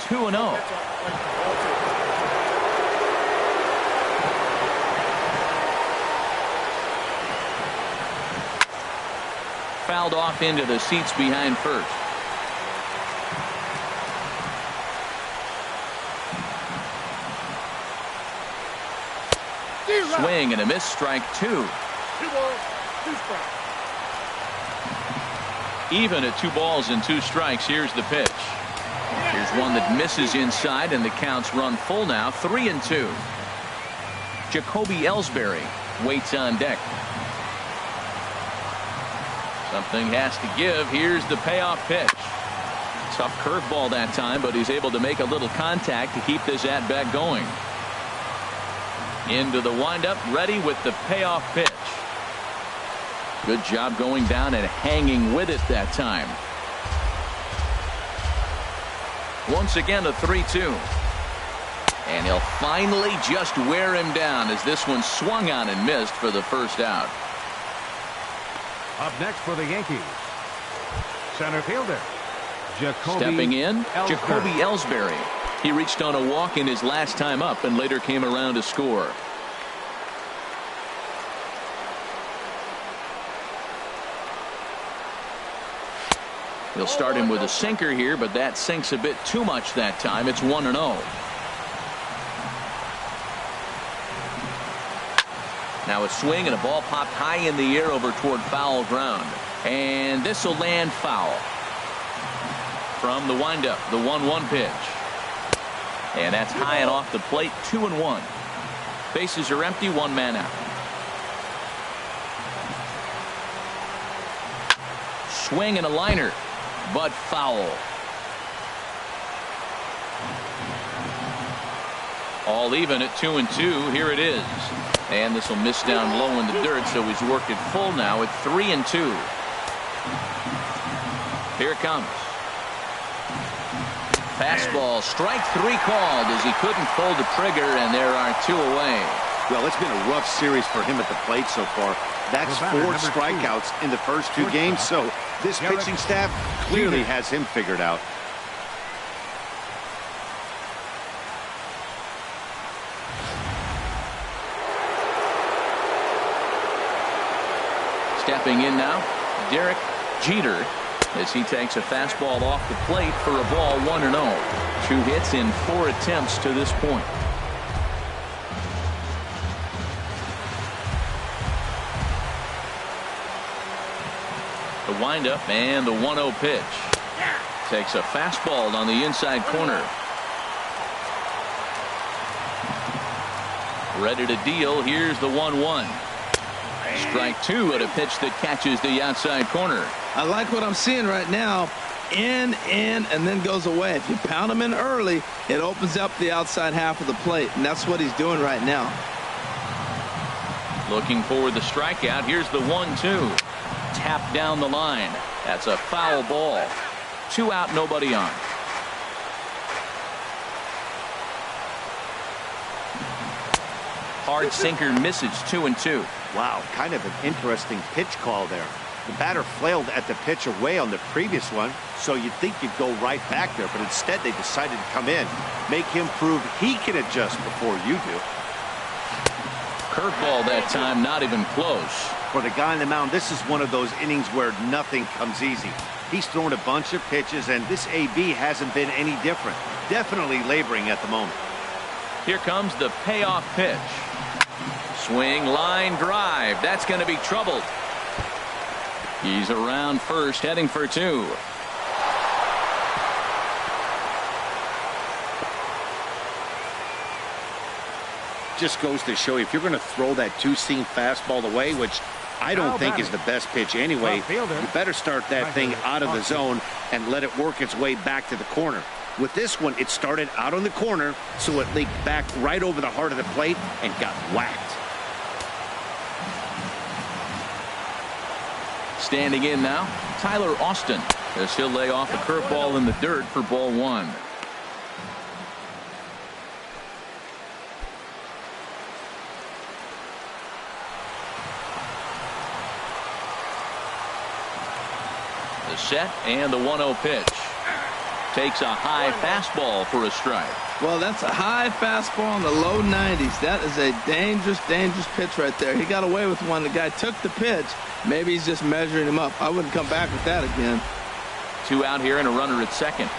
2-0. Fouled off into the seats behind first. Swing and a miss, strike 2. 2 balls, 2 strikes. Even at 2 balls and 2 strikes. Here's the pitch. Here's one that misses inside, and the counts run full now. 3-2. Jacoby Elsberry waits on deck. Something has to give. Here's the payoff pitch. Tough curveball that time, but he's able to make a little contact to keep this at bat going. Into the windup, ready with the payoff pitch. Good job going down and hanging with it that time. Once again a 3-2. And he'll finally just wear him down as this one swung on and missed for the first out. Up next for the Yankees, center fielder Jacoby Stepping in, Elsberry. Jacoby Elsberry. He reached on a walk in his last time up and later came around to score. He'll start him with a sinker here, but that sinks a bit too much that time. It's 1-0. Now a swing and a ball popped high in the air over toward foul ground. And this will land foul. From the windup, the 1-1 pitch. And that's high and off the plate, 2-1. Bases are empty, 1 man out. Swing and a liner, but foul. All even at 2-2. Here it is. And this will miss down low in the dirt, so he's worked it full now at 3-2. Here it comes. Fastball, strike 3 called as he couldn't pull the trigger, and there are 2 away. Well, it's been a rough series for him at the plate so far. That's 4 strikeouts in the first 2 games, so this pitching staff clearly has him figured out. Stepping in now, Derek Jeter, as he takes a fastball off the plate for a ball, 1-0. 2 hits in 4 attempts to this point. The windup and the 1-0 pitch. Takes a fastball on the inside corner. Ready to deal. Here's the 1-1. Strike 2 at a pitch that catches the outside corner. I like what I'm seeing right now. In, and then goes away. If you pound him in early, it opens up the outside half of the plate, and that's what he's doing right now. Looking for the strikeout. Here's the 1-2. Tap down the line. That's a foul ball. 2 out, nobody on. hard sinker misses 2-2. Wow, kind of an interesting pitch call there. The batter flailed at the pitch away on the previous one, so you'd think you'd go right back there, but instead they decided to come in, make him prove he can adjust before you do. Curveball that time, not even close. For the guy on the mound, this is one of those innings where nothing comes easy. He's thrown a bunch of pitches, and this AB hasn't been any different. Definitely laboring at the moment. Here comes the payoff pitch. Swing, line drive. That's going to be troubled. He's around first, heading for 2. Just goes to show you, if you're going to throw that two-seam fastball away, which I don't think is the best pitch anyway, you better start that thing out of the zone and let it work its way back to the corner. With this one, it started out on the corner, so it leaked back right over the heart of the plate and got whacked. Standing in now, Tyler Austin, as he'll lay off a curveball in the dirt for ball 1. The set and the 1-0 pitch. Takes a high fastball for a strike. Well, that's a high fastball in the low 90s. That is a dangerous, dangerous pitch right there. He got away with one. The guy took the pitch. Maybe he's just measuring him up. I wouldn't come back with that again. 2 out here and a runner at second.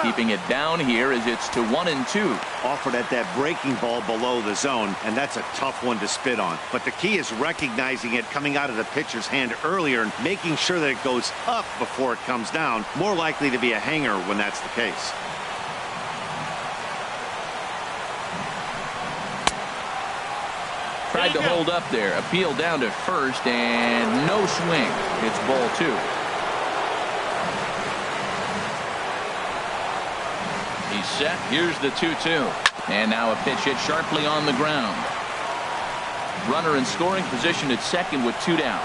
Keeping it down here as it's to 1-2. Offered at that breaking ball below the zone, and that's a tough one to spit on. But the key is recognizing it coming out of the pitcher's hand earlier and making sure that it goes up before it comes down. More likely to be a hanger when that's the case. Tried to hold up there. Appeal down to first and no swing. It's ball 2. He's set. Here's the 2-2. And now a pitch hit sharply on the ground. Runner in scoring position at second with 2 down.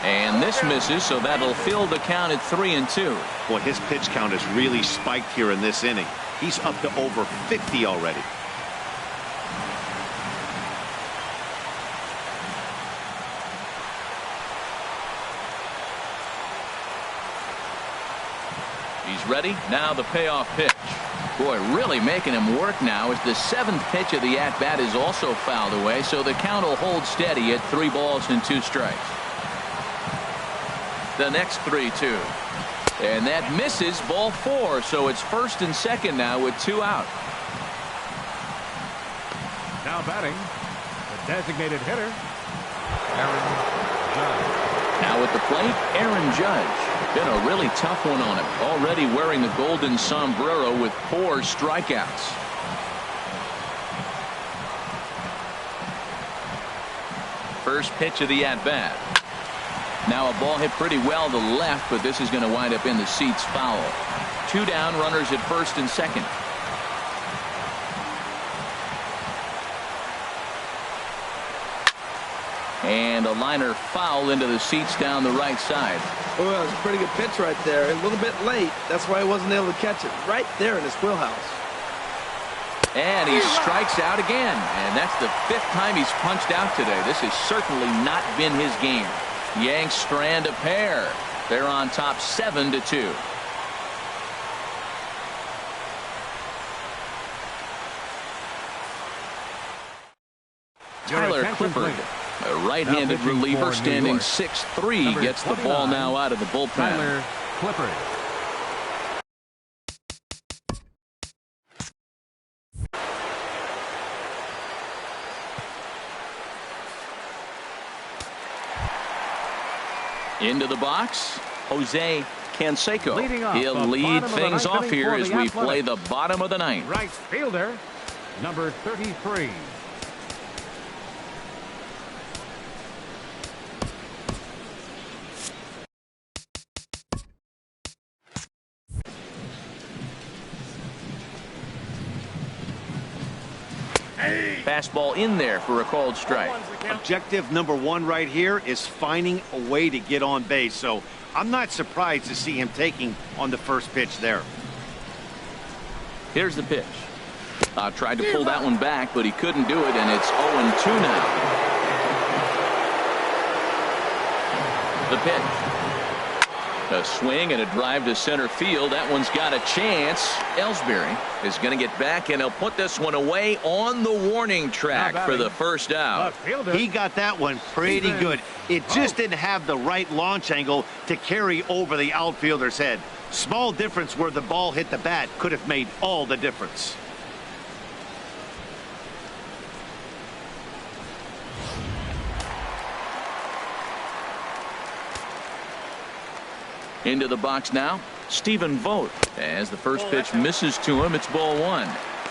And this misses, so that'll fill the count at 3-2. Boy, his pitch count has really spiked here in this inning. He's up to over 50 already. He's ready. Now the payoff pitch. Boy, really making him work now as the 7th pitch of the at-bat is also fouled away, so the count will hold steady at 3 balls and 2 strikes. The next 3-2. And that misses, ball 4, so it's first and second now with 2 out. Now batting, the designated hitter, Aaron Judge. Now at the plate, Aaron Judge. Been a really tough one on him. Already wearing the golden sombrero with 4 strikeouts. First pitch of the at-bat. Now a ball hit pretty well to left, but this is going to wind up in the seats foul. 2 down, runners at first and second. And a liner foul into the seats down the right side. Oh, that was a pretty good pitch right there. A little bit late. That's why he wasn't able to catch it. Right there in his wheelhouse. And he strikes out again. And that's the 5th time he's punched out today. This has certainly not been his game. Yanks strand a pair. They're on top 7-2. Tyler Clifford, a right-handed reliever standing 6'3", gets the ball now out of the bullpen. Tyler Clifford. Into the box, Jose Canseco. He'll the lead bottom things of the off ninth here inning as for the we play the Athletics. bottom of the 9th. Right fielder, number 33. Fastball in there for a called strike. Objective number one right here is finding a way to get on base. So I'm not surprised to see him taking on the first pitch there. Here's the pitch. Tried to pull that one back, but he couldn't do it, and it's 0-2 now. The pitch. A swing and a drive to center field. That one's got a chance. Elsberry is going to get back, and he'll put this one away on the warning track for the first out. He got that one pretty good. It just didn't have the right launch angle to carry over the outfielder's head. Small difference where the ball hit the bat could have made all the difference. Into the box now, Stephen Vogt. As the first pitch misses to him, it's ball one.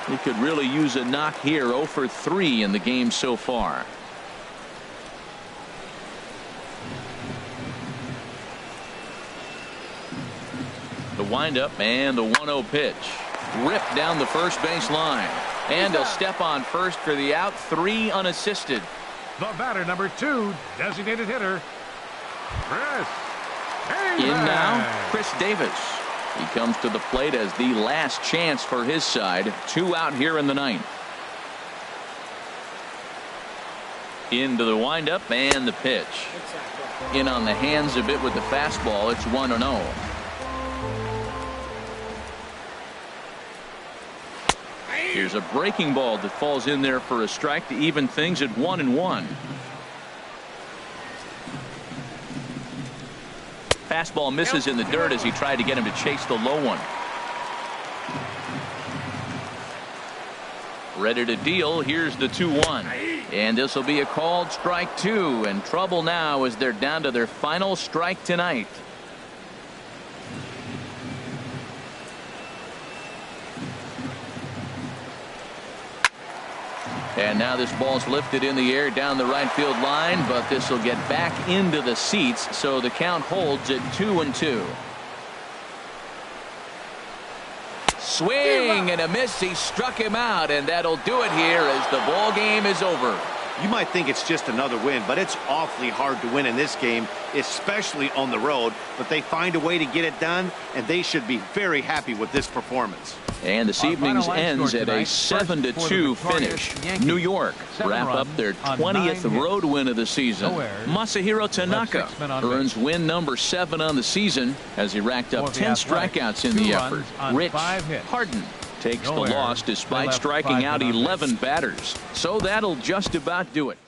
He could really use a knock here. 0 for 3 in the game so far. The windup and the 1-0 pitch. Ripped down the first base line. And he'll step on first for the out. 3 unassisted. The batter, number 2, designated hitter, Chris. In now, Chris Davis. He comes to the plate as the last chance for his side. 2 out here in the 9th. Into the windup and the pitch. In on the hands a bit with the fastball. It's 1-0. Here's a breaking ball that falls in there for a strike to even things at 1-1. Fastball misses in the dirt as he tried to get him to chase the low one. Ready to deal. Here's the 2-1. And this will be a called strike 2. And trouble now as they're down to their final strike tonight. And now this ball's lifted in the air down the right field line, but this will get back into the seats, so the count holds at 2-2. Swing and a miss. He struck him out, and that'll do it here as the ball game is over. You might think it's just another win, but it's awfully hard to win in this game, especially on the road. But they find a way to get it done, and they should be very happy with this performance. And this evening's ends at a 7-2 finish. New York wrap up their 20th road win of the season. Masahiro Tanaka earns win number 7 on the season as he racked up 10 strikeouts in the effort. Rich Harden takes the loss despite striking out 11 batters. So that'll just about do it.